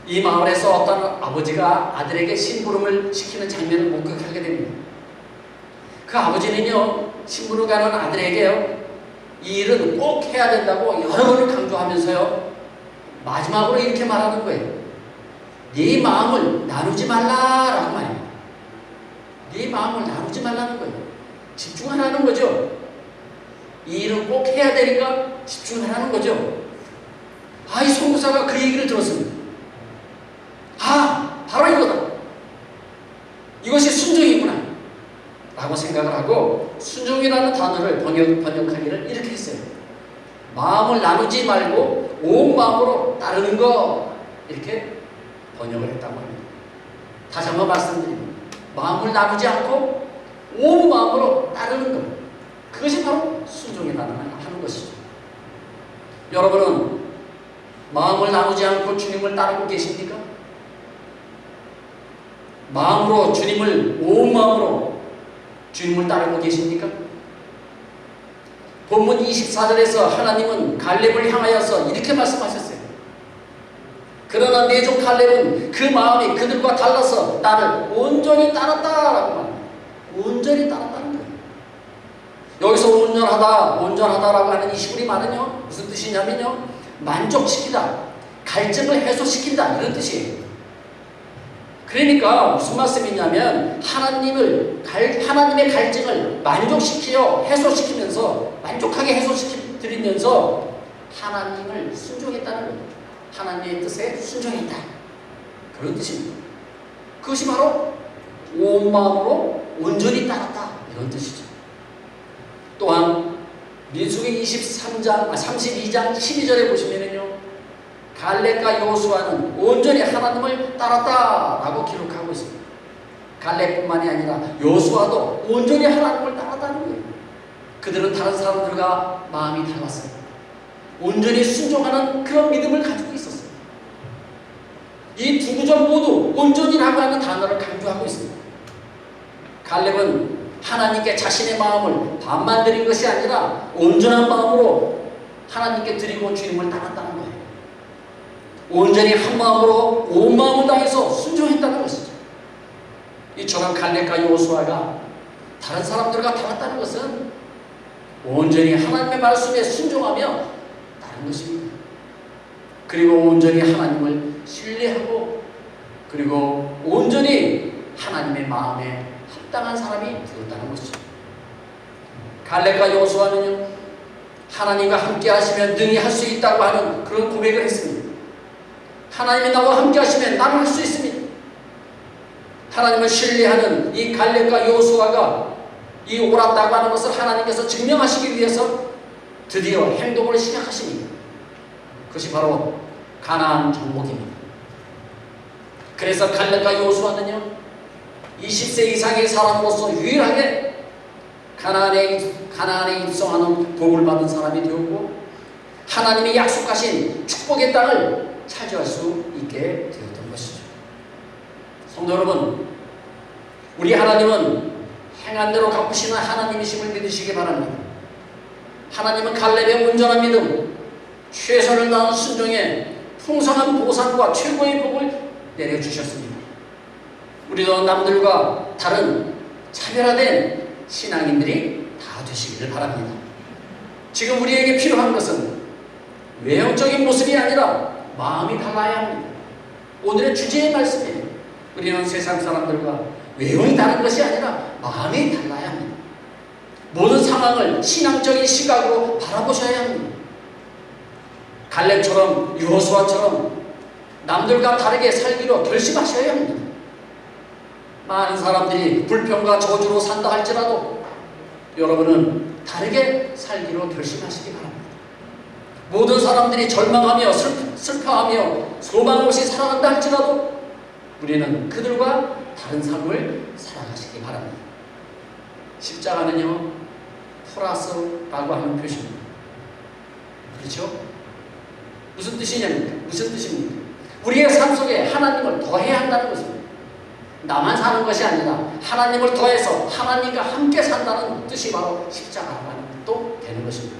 [SPEAKER 1] 이 마을에서 어떤 아버지가 아들에게 심부름을 시키는 장면을 목격하게 됩니다. 그 아버지는요, 심부름 가는 아들에게요, 이 일은 꼭 해야 된다고 여러 번을 강조하면서요, 마지막으로 이렇게 말하는 거예요. 네 마음을 나누지 말라라고 말입니다. 네 마음을 나누지 말라는 거예요. 집중하라는 거죠. 이 일은 꼭 해야 되니까 집중하라는 거죠. 이 선교사가 그 얘기를 들었습니다. 바로 이거다. 이것이 순종이구나 라고 생각을 하고 순종이라는 단어를 번역하기를 이렇게 했어요. 마음을 나누지 말고 온 마음으로 따르는 거, 이렇게 번역을 했다고 합니다. 다시 한번 말씀드립니다. 마음을 나누지 않고 온 마음으로 따르는 것, 그것이 바로 순종이라는 하는 것이죠. 여러분은 마음을 나누지 않고 주님을 따르고 계십니까? 마음으로 주님을, 온 마음으로 주님을 따르고 계십니까? 본문 24절에서 하나님은 갈렙을 향하여서 이렇게 말씀하셨어요. 그러나 내 종 갈렙은 그 마음이 그들과 달라서 나를 온전히 따랐다라고 말합니다. 온전히 따랐다는 거예요. 여기서 온전하다라고 하는 이 시구리 말은요, 무슨 뜻이냐면요, 만족시키다, 갈증을 해소시킨다, 이런 뜻이에요. 그러니까 무슨 말씀이냐면 하나님의 갈증을 만족시켜 해소시키면서, 만족하게 해소시키면서 하나님을 순종했다는 거예요. 하나님의 뜻에 순종했다, 그런 뜻입니다. 그것이 바로 온 마음으로 온전히 따랐다, 이런 뜻이죠. 또한 민수기 32장 12절에 보시면은요, 갈렙과 여호수아는 온전히 하나님을 따랐다라고 기록하고 있습니다. 갈렙뿐만이 아니라 여호수아도 온전히 하나님을 따랐다는 거예요. 그들은 다른 사람들과 마음이 달랐어요. 온전히 순종하는 그런 믿음을 가지고 있었어요. 이 두 구절 모두 온전히라고 하는 단어를 강조하고 있습니다. 갈렙은 하나님께 자신의 마음을 반만 드린 것이 아니라 온전한 마음으로 하나님께 드리고 주님을 따랐다는 거예요. 온전히 한 마음으로 온 마음을 다해서 순종했다는 것이죠. 이처럼 갈렙과 여호수아가 다른 사람들과 달랐다는 것은 온전히 하나님의 말씀에 순종하며 따른 것입니다. 그리고 온전히 하나님을 신뢰하고, 그리고 온전히 하나님의 마음에 합당한 사람이 되었다는 것이죠. 갈렙과 여호수아는요, 하나님과 함께 하시면 능히 할 수 있다고 하는 그런 고백을 했습니다. 하나님이 나와 함께 하시면 나는 할 수 있습니다. 하나님을 신뢰하는 이 갈렙과 여호수아가 이 옳았다고 하는 것을 하나님께서 증명하시기 위해서 드디어 행동을 시작하십니다. 그것이 바로 가나안 정복입니다. 그래서 갈렙과 여호수아는요, 20세 이상의 사람으로서 유일하게 가나안에 입성하는 복을 받은 사람이 되었고, 하나님이 약속하신 축복의 땅을 차지할 수 있게 되었던 것이죠. 성도 여러분, 우리 하나님은 행한 대로 갚으시는 하나님이심을 믿으시기 바랍니다. 하나님은 갈렙의 온전한 믿음, 최선을 다하는 순종에 풍성한 보상과 최고의 복을 내려주셨습니다. 우리도 남들과 다른 차별화된 신앙인들이 다 되시기를 바랍니다. 지금 우리에게 필요한 것은 외형적인 모습이 아니라 마음이 달라야 합니다. 오늘의 주제의 말씀이에요. 우리는 세상 사람들과 외형이 다른 것이 아니라 마음이 달라야 합니다. 모든 상황을 신앙적인 시각으로 바라보셔야 합니다. 갈렙처럼 여호수아처럼 남들과 다르게 살기로 결심하셔야 합니다. 많은 사람들이 불평과 저주로 산다 할지라도 여러분은 다르게 살기로 결심하시기 바랍니다. 모든 사람들이 절망하며 슬퍼하며 소망 없이 살아간다 할지라도 우리는 그들과 다른 삶을 살아가시기 바랍니다. 십자가는요, 플러스라고 하는 표시입니다. 그렇죠? 무슨 뜻이냐면, 무슨 뜻입니까? 우리의 삶 속에 하나님을 더해야 한다는 것입니다. 나만 사는 것이 아니라 하나님을 더해서 하나님과 함께 산다는 뜻이 바로 십자가라는 뜻도 되는 것입니다.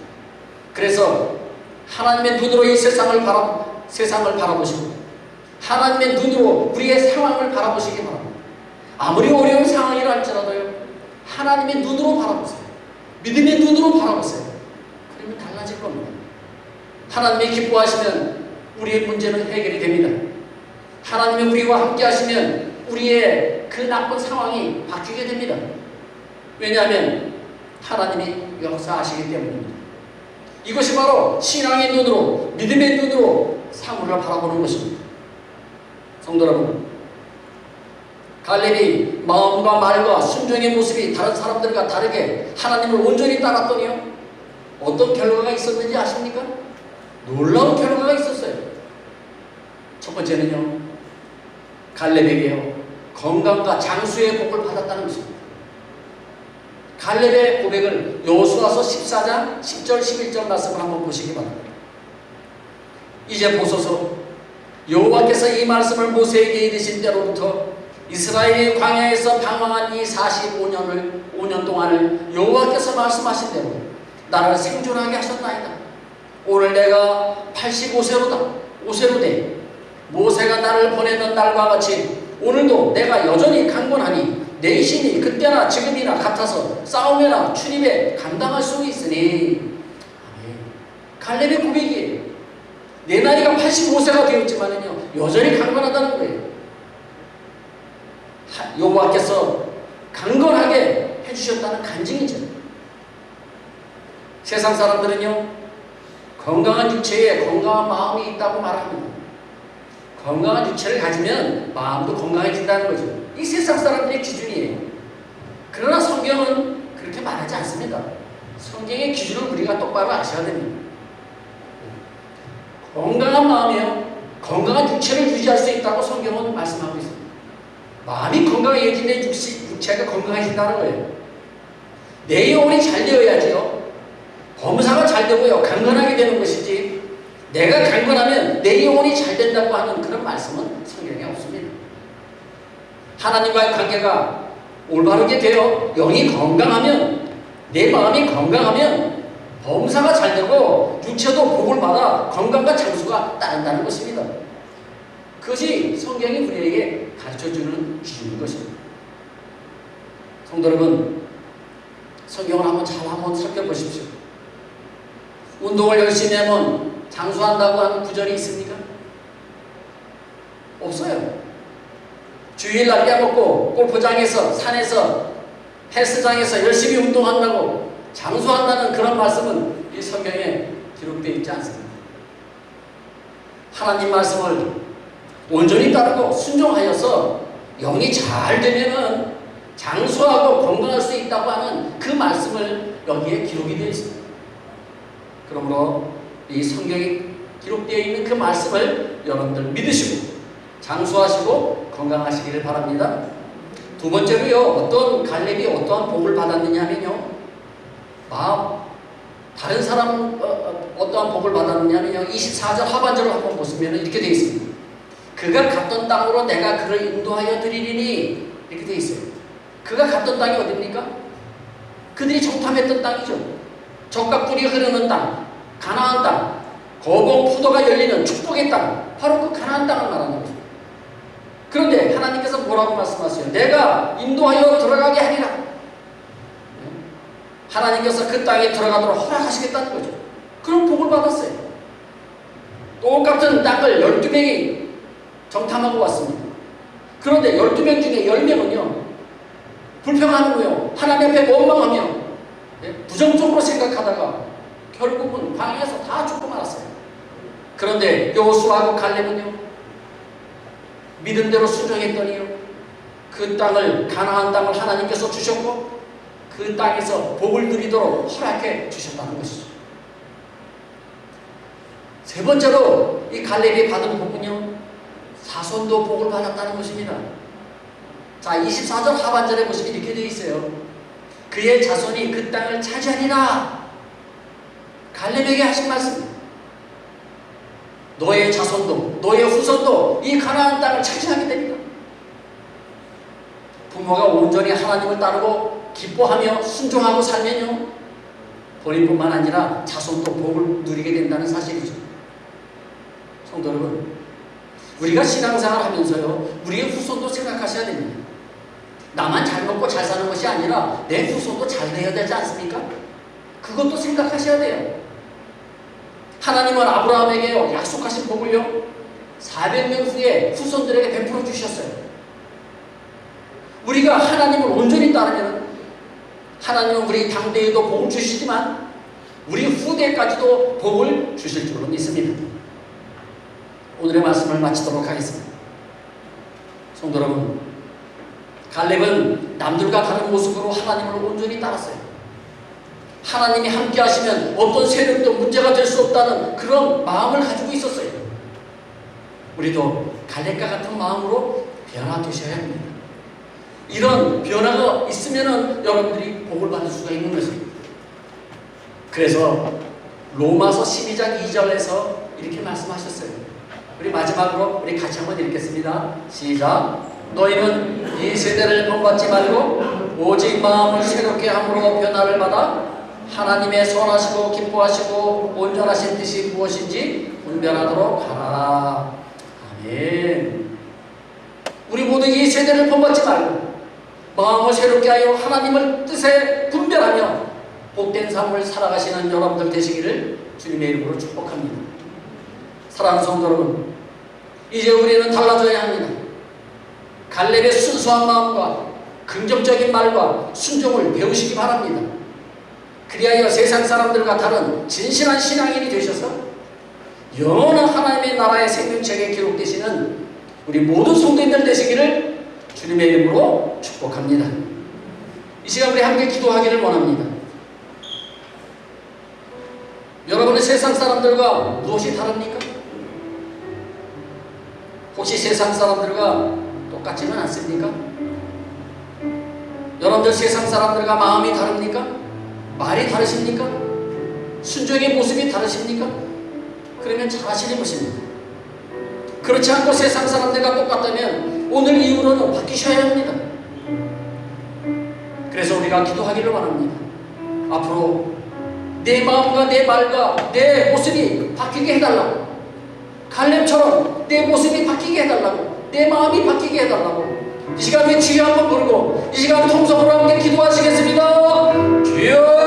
[SPEAKER 1] 그래서 하나님의 눈으로 이 세상을 바라보시고 하나님의 눈으로 우리의 상황을 바라보시기 바랍니다. 아무리 어려운 상황이라 할지라도요, 하나님의 눈으로 바라보세요. 믿음의 눈으로 바라보세요. 그러면 달라질 겁니다. 하나님이 기뻐하시면 우리의 문제는 해결이 됩니다. 하나님이 우리와 함께 하시면 우리의 그 나쁜 상황이 바뀌게 됩니다. 왜냐하면 하나님이 역사하시기 때문입니다. 이것이 바로 신앙의 눈으로, 믿음의 눈으로 사물을 바라보는 것입니다. 성도 여러분, 갈렙이 마음과 말과 순종의 모습이 다른 사람들과 다르게 하나님을 온전히 따랐더니요, 어떤 결과가 있었는지 아십니까? 놀라운 결과가 있었어요. 첫 번째는요, 갈렙에게요, 건강과 장수의 복을 받았다는 것입니다. 갈렙의 고백을 여호수아서 14장 10절 11절 말씀을 한번 보시기 바랍니다. 이제 보소서, 여호와께서 이 말씀을 모세에게 이르신 때로부터 이스라엘이 광야에서 방황한 이 5년 동안을 여호와께서 말씀하신 대로 나를 생존하게 하셨나이다. 오늘 내가 85세로 돼 모세가 나를 보내던 날과 같이 오늘도 내가 여전히 강건하니 내 힘이 그때나 지금이나 같아서 싸움에나 출입에 감당할 수 있으니. 갈렙의 고백이에요. 내 나이가 85세가 되었지만은요, 여전히 강건하다는 거예요. 여호와께서 강건하게 해주셨다는 간증이죠. 세상 사람들은요, 건강한 육체에 건강한 마음이 있다고 말합니다. 건강한 육체를 가지면 마음도 건강해진다는 거죠. 이 세상 사람들의 기준이에요. 그러나 성경은 그렇게 말하지 않습니다. 성경의 기준을 우리가 똑바로 아셔야 됩니다. 건강한 마음이요, 건강한 육체를 유지할 수 있다고 성경은 말씀하고 있습니다. 마음이 건강해지면 육체가 건강해진다는 거예요. 내 영혼이 잘 되어야지요, 범사가 잘 되고요, 강건하게 되는 것이지, 내가 강건하면 내 영혼이 잘 된다고 하는 그런 말씀은 성경에 없습니다. 하나님과의 관계가 올바르게 되어 영이 건강하면, 내 마음이 건강하면 범사가 잘 되고 육체도 복을 받아 건강과 장수가 따른다는 것입니다. 그것이 성경이 우리에게 가르쳐주는 기준인 것입니다. 성도 여러분, 성경을 한번 살펴보십시오. 운동을 열심히 하면 장수한다고 하는 구절이 있습니까? 없어요. 주일날 깨먹고 골프장에서, 산에서, 헬스장에서 열심히 운동한다고 장수한다는 그런 말씀은 이 성경에 기록되어 있지 않습니다. 하나님 말씀을 온전히 따르고 순종하여서 영이 잘 되면은 장수하고 건강할 수 있다고 하는 그 말씀을 여기에 기록이 되어 있습니다. 그러므로 이 성경에 기록되어 있는 그 말씀을 여러분들 믿으시고 장수하시고 건강하시기를 바랍니다. 두 번째로요, 어떤 갈렙이 어떠한 복을 받았느냐 하면요, 다른 사람은 어떠한 복을 받았느냐 하면요, 24절 하반절을 한번 보시면 이렇게 되어 있습니다. 그가 갔던 땅으로 내가 그를 인도하여 드리리니, 이렇게 되어 있어요. 그가 갔던 땅이 어디입니까? 그들이 정탐했던 땅이죠. 적과 꿀이 흐르는 땅, 가나안 땅, 거공 포도가 열리는 축복의 땅, 바로 그 가나안 땅을 말하는 거죠. 그런데 하나님께서 뭐라고 말씀하세요? 내가 인도하여 들어가게 하리라. 하나님께서 그 땅에 들어가도록 허락하시겠다는 거죠. 그런 복을 받았어요. 똑같은 땅을 12명이 정탐하고 왔습니다. 그런데 12명 중에 10명은요, 불평하는 거예요. 하나님 앞에 원망하며 부정적으로 생각하다가 결국은 광야에서 다 죽고 말았어요. 그런데 여호수아하고 갈렙은요, 믿음대로 순종했더니요, 그 땅을, 가나안 땅을 하나님께서 주셨고 그 땅에서 복을 누리도록 허락해 주셨다는 것이죠. 세 번째로 이 갈렙이 받은 복은요, 자손도 복을 받았다는 것입니다. 자, 24절 하반절에 보시면 이렇게 되어 있어요. 그의 자손이 그 땅을 차지하리라. 갈렙에게 하신 말씀. 너의 자손도, 너의 후손도 이 가나안 땅을 차지하게 됩니다. 부모가 온전히 하나님을 따르고 기뻐하며 순종하고 살면요, 본인뿐만 아니라 자손도 복을 누리게 된다는 사실이죠. 성도 여러분, 우리가 신앙생활 하면서요, 우리의 후손도 생각하셔야 됩니다. 나만 잘 먹고 잘 사는 것이 아니라 내 후손도 잘 되어야 되지 않습니까? 그것도 생각하셔야 돼요. 하나님은 아브라함에게 약속하신 복을요, 400년 후에 후손들에게 베풀어 주셨어요. 우리가 하나님을 온전히 따르면 하나님은 우리 당대에도 복을 주시지만 우리 후대까지도 복을 주실 줄로 믿습니다. 오늘의 말씀을 마치도록 하겠습니다. 성도 여러분, 갈렙은 남들과 다른 모습으로 하나님을 온전히 따랐어요. 하나님이 함께 하시면 어떤 세력도 문제가 될 수 없다는 그런 마음을 가지고 있었어요. 우리도 갈렙과 같은 마음으로 변화되셔야 합니다. 이런 변화가 있으면 여러분들이 복을 받을 수가 있는 것입니다. 그래서 로마서 12장 2절에서 이렇게 말씀하셨어요. 우리 마지막으로 우리 같이 한번 읽겠습니다. 시작. 너희는 이 세대를 본받지 말고 오직 마음을 새롭게 함으로 변화를 받아 하나님의 선하시고 기뻐하시고 온전하신 뜻이 무엇인지 분별하도록 하라. 아멘. 우리 모두 이 세대를 본받지 말고 마음을 새롭게 하여 하나님을 뜻에 분별하며 복된 삶을 살아가시는 여러분들 되시기를 주님의 이름으로 축복합니다. 사랑하는 성도 여러분, 이제 우리는 달라져야 합니다. 갈렙의 순수한 마음과 긍정적인 말과 순종을 배우시기 바랍니다. 그리하여 세상 사람들과 다른 진실한 신앙인이 되셔서 영원한 하나님의 나라의 생명책에 기록되시는 우리 모든 성도님들 되시기를 주님의 이름으로 축복합니다. 이 시간 우리 함께 기도하기를 원합니다. 여러분은 세상 사람들과 무엇이 다릅니까? 혹시 세상 사람들과 똑같지는 않습니까? 여러분들 세상 사람들과 마음이 다릅니까? 말이 다르십니까? 순종의 모습이 다르십니까? 그러면 잘하시는 것입니다. 그렇지 않고 세상 사람들과 똑같다면 오늘 이후로는 바뀌셔야 합니다. 그래서 우리가 기도하기를 원합니다. 앞으로 내 마음과 내 말과 내 모습이 바뀌게 해달라고, 갈렙처럼 내 모습이 바뀌게 해달라고, 내 마음이 바뀌게 해달라고, 이 시간에 주여 한번 부르고 이 시간 통성으로 함께 기도하시겠습니다. 주여!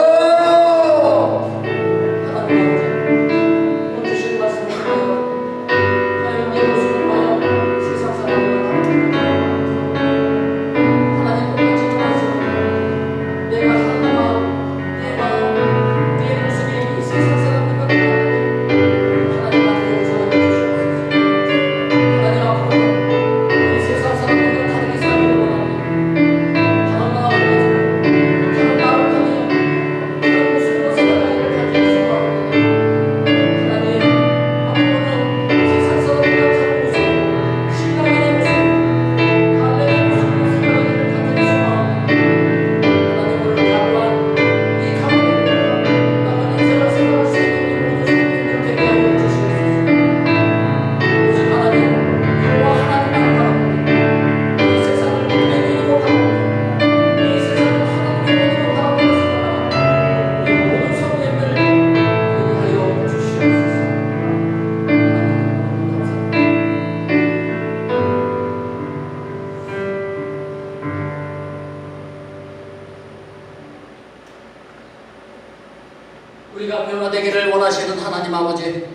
[SPEAKER 1] 우리가 변화되기를 원하시는 하나님 아버지,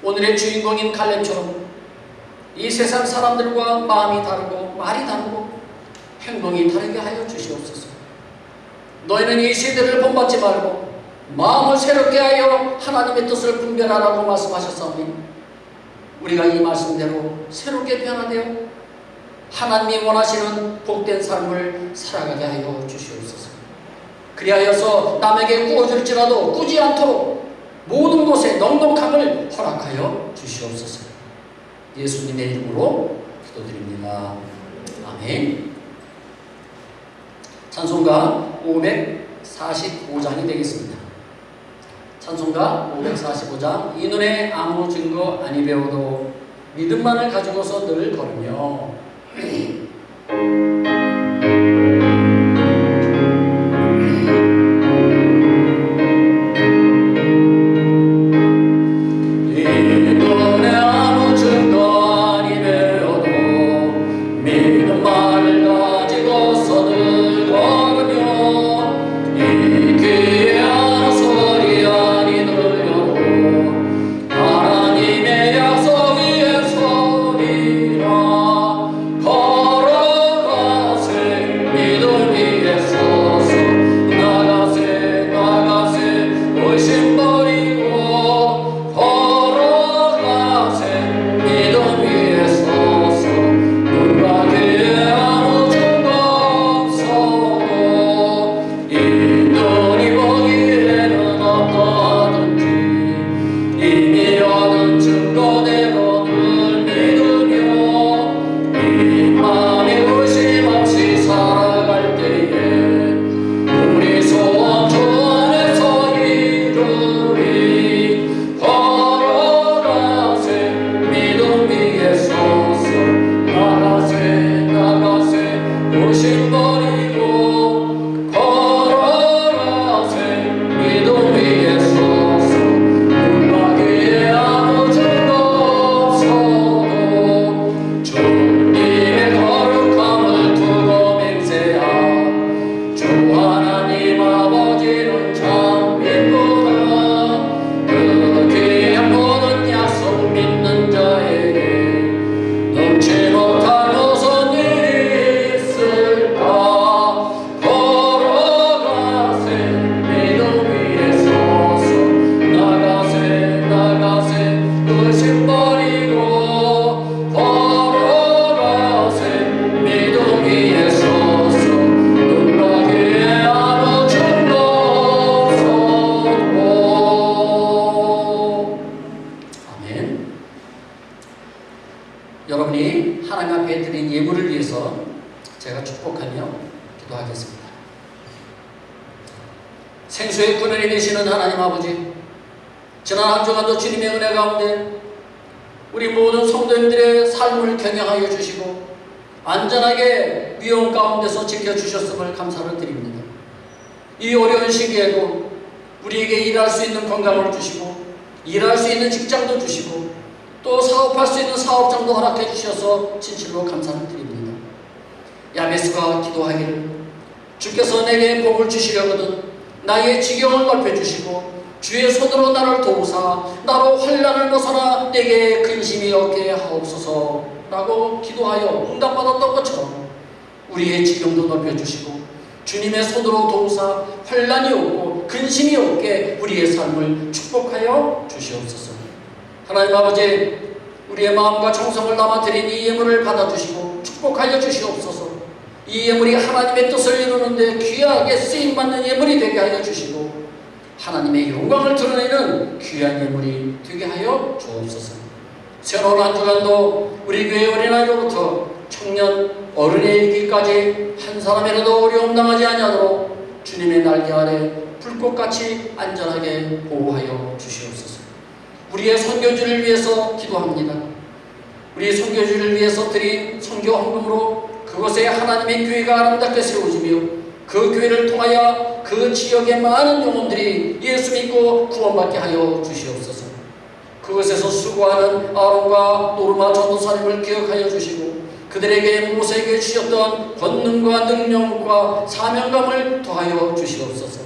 [SPEAKER 1] 오늘의 주인공인 갈렙처럼 이 세상 사람들과 마음이 다르고 말이 다르고 행동이 다르게 하여 주시옵소서. 너희는 이 세대를 본받지 말고 마음을 새롭게 하여 하나님의 뜻을 분별하라고 말씀하셨사오니 우리가 이 말씀대로 새롭게 변화되어 하나님이 원하시는 복된 삶을 살아가게 하여 주시옵소서. 그리하여서 남에게 구워줄지라도 꾸지 않도록 모든 곳에 넉넉함을 허락하여 주시옵소서. 예수님의 이름으로 기도드립니다. 아멘. 찬송가 545장이 되겠습니다. 찬송가 545장. 이 눈에 아무 증거 아니 배워도 믿음만을 가지고서 늘 걸으며 여러분이 하나님 앞에 드린 예물을 위해서 제가 축복하며 기도하겠습니다. 생수의 근원이 되시는 하나님 아버지, 지난 한 주간도 주님의 은혜 가운데 우리 모든 성도님들의 삶을 경영하여 주시고 안전하게 위험 가운데서 지켜주셨음을 감사를 드립니다. 이 어려운 시기에도 우리에게 일할 수 있는 건강을 주시고 일할 수 있는 직장도 주시고 또 사업할 수 있는 사업장도 허락해 주셔서 진실로 감사를 드립니다. 야베스가 기도하기를 주께서 내게 복을 주시려거든 나의 지경을 넓혀주시고 주의 손으로 나를 도우사 나로 환난을 벗어나 내게 근심이 없게 하옵소서 라고 기도하여 응답받았던 것처럼 우리의 지경도 넓혀주시고 주님의 손으로 도우사 환난이 없고 근심이 없게 우리의 삶을 축복하여 주시옵소서. 하나님 아버지, 우리의 마음과 정성을 담아 드린 이 예물을 받아주시고 축복하여 주시옵소서. 이 예물이 하나님의 뜻을 이루는데 귀하게 쓰임받는 예물이 되게 하여 주시고 하나님의 영광을 드러내는 귀한 예물이 되게 하여 주옵소서. 새로운 한 주간도 우리 교회 어린아이로부터 청년, 어른에 이르기까지 한 사람이라도 어려움 당하지 아니하도록 주님의 날개 아래 불꽃같이 안전하게 보호하여 주시옵소서. 우리의 선교주를 위해서 기도합니다. 우리 선교주를 위해서 드린 선교 헌금으로 그곳에 하나님의 교회가 아름답게 세워지며 그 교회를 통하여 그 지역의 많은 영혼들이 예수 믿고 구원받게 하여 주시옵소서. 그곳에서 수고하는 아론과 노르마 전도사님을 기억하여 주시고 그들에게 모세에게 주셨던 권능과 능력과 사명감을 더하여 주시옵소서.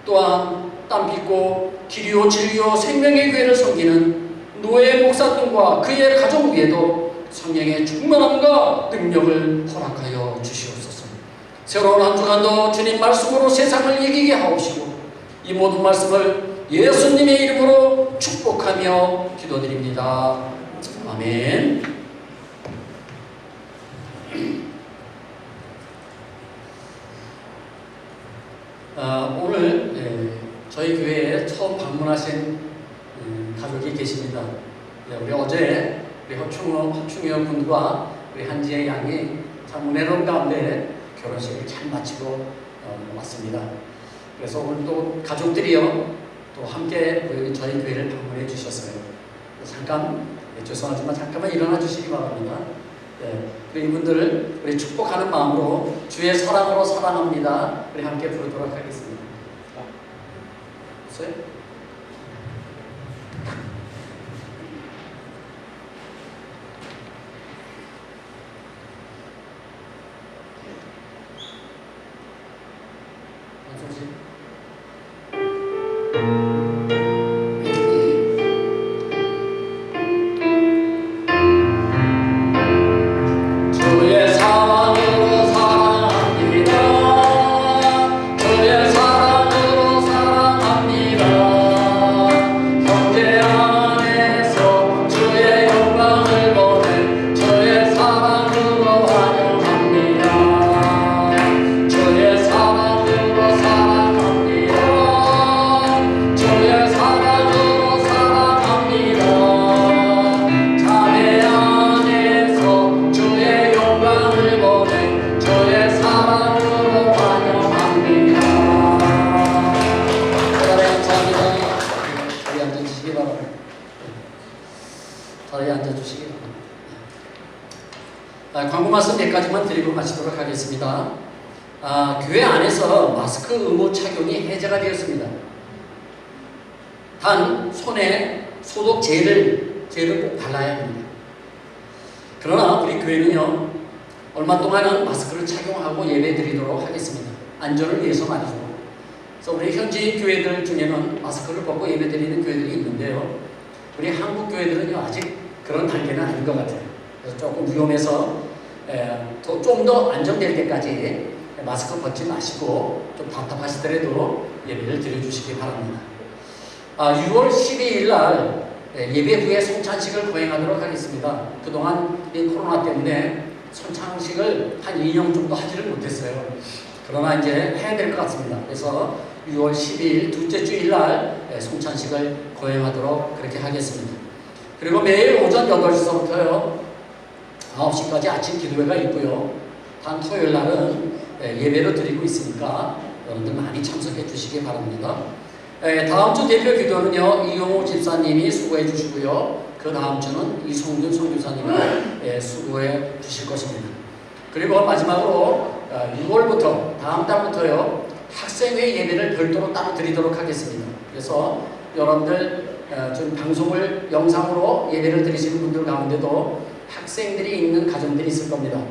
[SPEAKER 1] 또한 땀 빚고 기리오 진리오 생명의 교회를 섬기는 노예 목사님과 그의 가족 위에도 성령의 충만함과 능력을 허락하여 주시옵소서. 새로운 한 주간도 주님 말씀으로 세상을 이기게 하옵시고 이 모든 말씀을 예수님의 이름으로 축복하며 기도드립니다. 아멘. 오늘 저희 교회에 처음 방문하신 가족이 계십니다. 우리 어제 우리 허충여 군과 우리 한지혜 양이 참 은혜로운 가운데 결혼식을 잘 마치고 왔습니다. 그래서 오늘 또 가족들이요 또 함께 저희 교회를 방문해 주셨어요. 잠깐 죄송하지만 잠깐만 일어나 주시기 바랍니다. 우리 이분들을 우리 축복하는 마음으로 주의 사랑으로 사랑합니다. 우리 함께 부르도록 하겠습니다. 없어요? 주의 사랑으로 사랑합니다. 주의 사랑으로 사랑합니다. 형제 안에서 주의 영광을 보내 주의 사랑으로 환영합니다. 주의 사랑으로 사랑합니다. 주의 사랑으로 사랑합니다. 자매 안에서 주의 영광을 보내 주의 사랑으로 환영합니다. 감사합니다. 자리에 앉아주시기 바랍니다. 자리에 앉아주시기 바랍니다. 광고 말씀 몇 가지만 드리고 마치도록 하겠습니다. 교회 안에서 마스크 의무 착용이 해제가 되었습니다. 단 손에 소독 젤을 꼭 발라야 합니다. 그러나 우리 교회는요 얼마 동안은 마스크를 착용하고 예배 드리도록 하겠습니다. 안전을 위해서 말이죠. 그래서 우리 현지 교회들 중에는 마스크를 벗고 예배 드리는 교회들이 있는데요, 우리 한국 교회들은요 아직 그런 단계는 아닌 것 같아요. 그래서 조금 위험해서 좀 더 안정될 때까지 마스크 벗지 마시고 좀 답답하시더라도 예배를 드려주시기 바랍니다. 6월 12일 날 예배 후에 성찬식을 거행하도록 하겠습니다. 그동안 이 코로나 때문에 성찬식을 한 2년 정도 하지를 못했어요. 그러나 이제 해야 될 것 같습니다. 그래서 6월 12일 둘째 주일 날 성찬식을 거행하도록 그렇게 하겠습니다. 그리고 매일 오전 8시서부터요 9시까지 아침 기도회가 있고요, 단 토요일 날은 예배를 드리고 있으니까 여러분들 많이 참석해 주시기 바랍니다. 다음 주 대표 기도는요 이용호 집사님이 수고해 주시고요, 그 다음 주는 이성균 선교사님이 수고해 주실 것입니다. 그리고 마지막으로 6월부터 다음 달부터요 학생회 예배를 별도로 따로 드리도록 하겠습니다. 그래서 여러분들 좀 방송을 영상으로 예배를 드리시는 분들 가운데도 학생들이 있는 가정들이 있을 겁니다.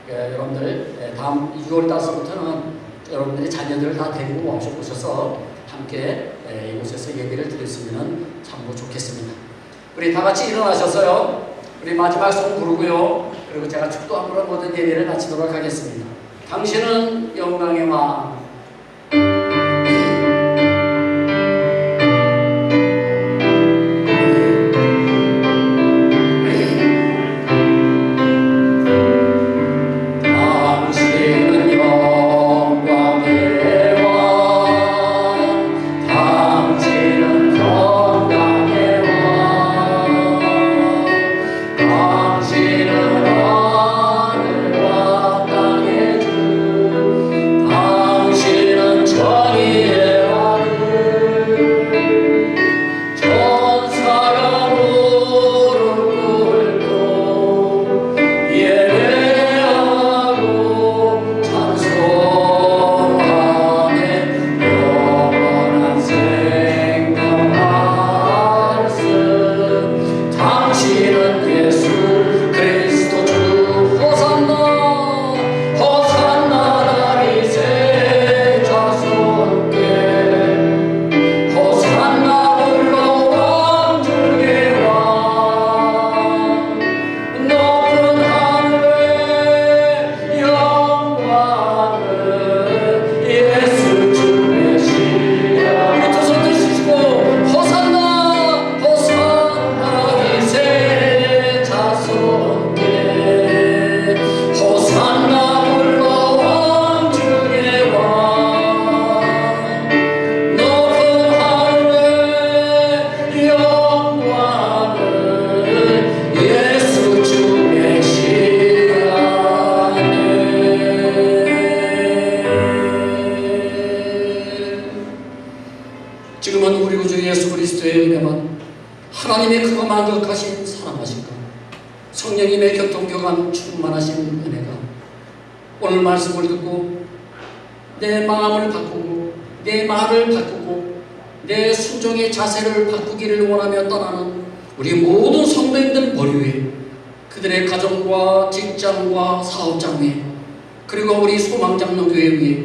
[SPEAKER 1] 여러분들 다음 6월 달서부터는 여러분들의 자녀들을 다 데리고 오셔서 함께 이곳에서 예배를 드렸으면 참 좋겠습니다. 우리 다 같이 일어나셔서요 우리 마지막 송 부르고요, 그리고 제가 축도함으로 모든 예배를 마치도록 하겠습니다. 당신은 영광의 왕.
[SPEAKER 2] 당신
[SPEAKER 1] 그리스도의 은혜만, 하나님의 그거 만극하신 사랑하신가, 성령님의 교통교감 충만하신 은혜가 오늘 말씀을 듣고 내 마음을 바꾸고 내 말을 바꾸고 내 순종의 자세를 바꾸기를 원하며 떠나는 우리 모든 성도님들 머리 위에, 그들의 가정과 직장과 사업장 위에, 그리고 우리 소망장로교회 위에,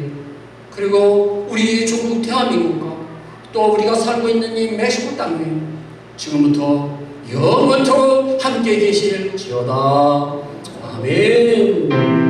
[SPEAKER 1] 그리고 우리 중국 대한민국과 또 우리가 살고 있는 이 멕시코 땅 위에 지금부터 영원토록 함께 계실지어다. 아멘.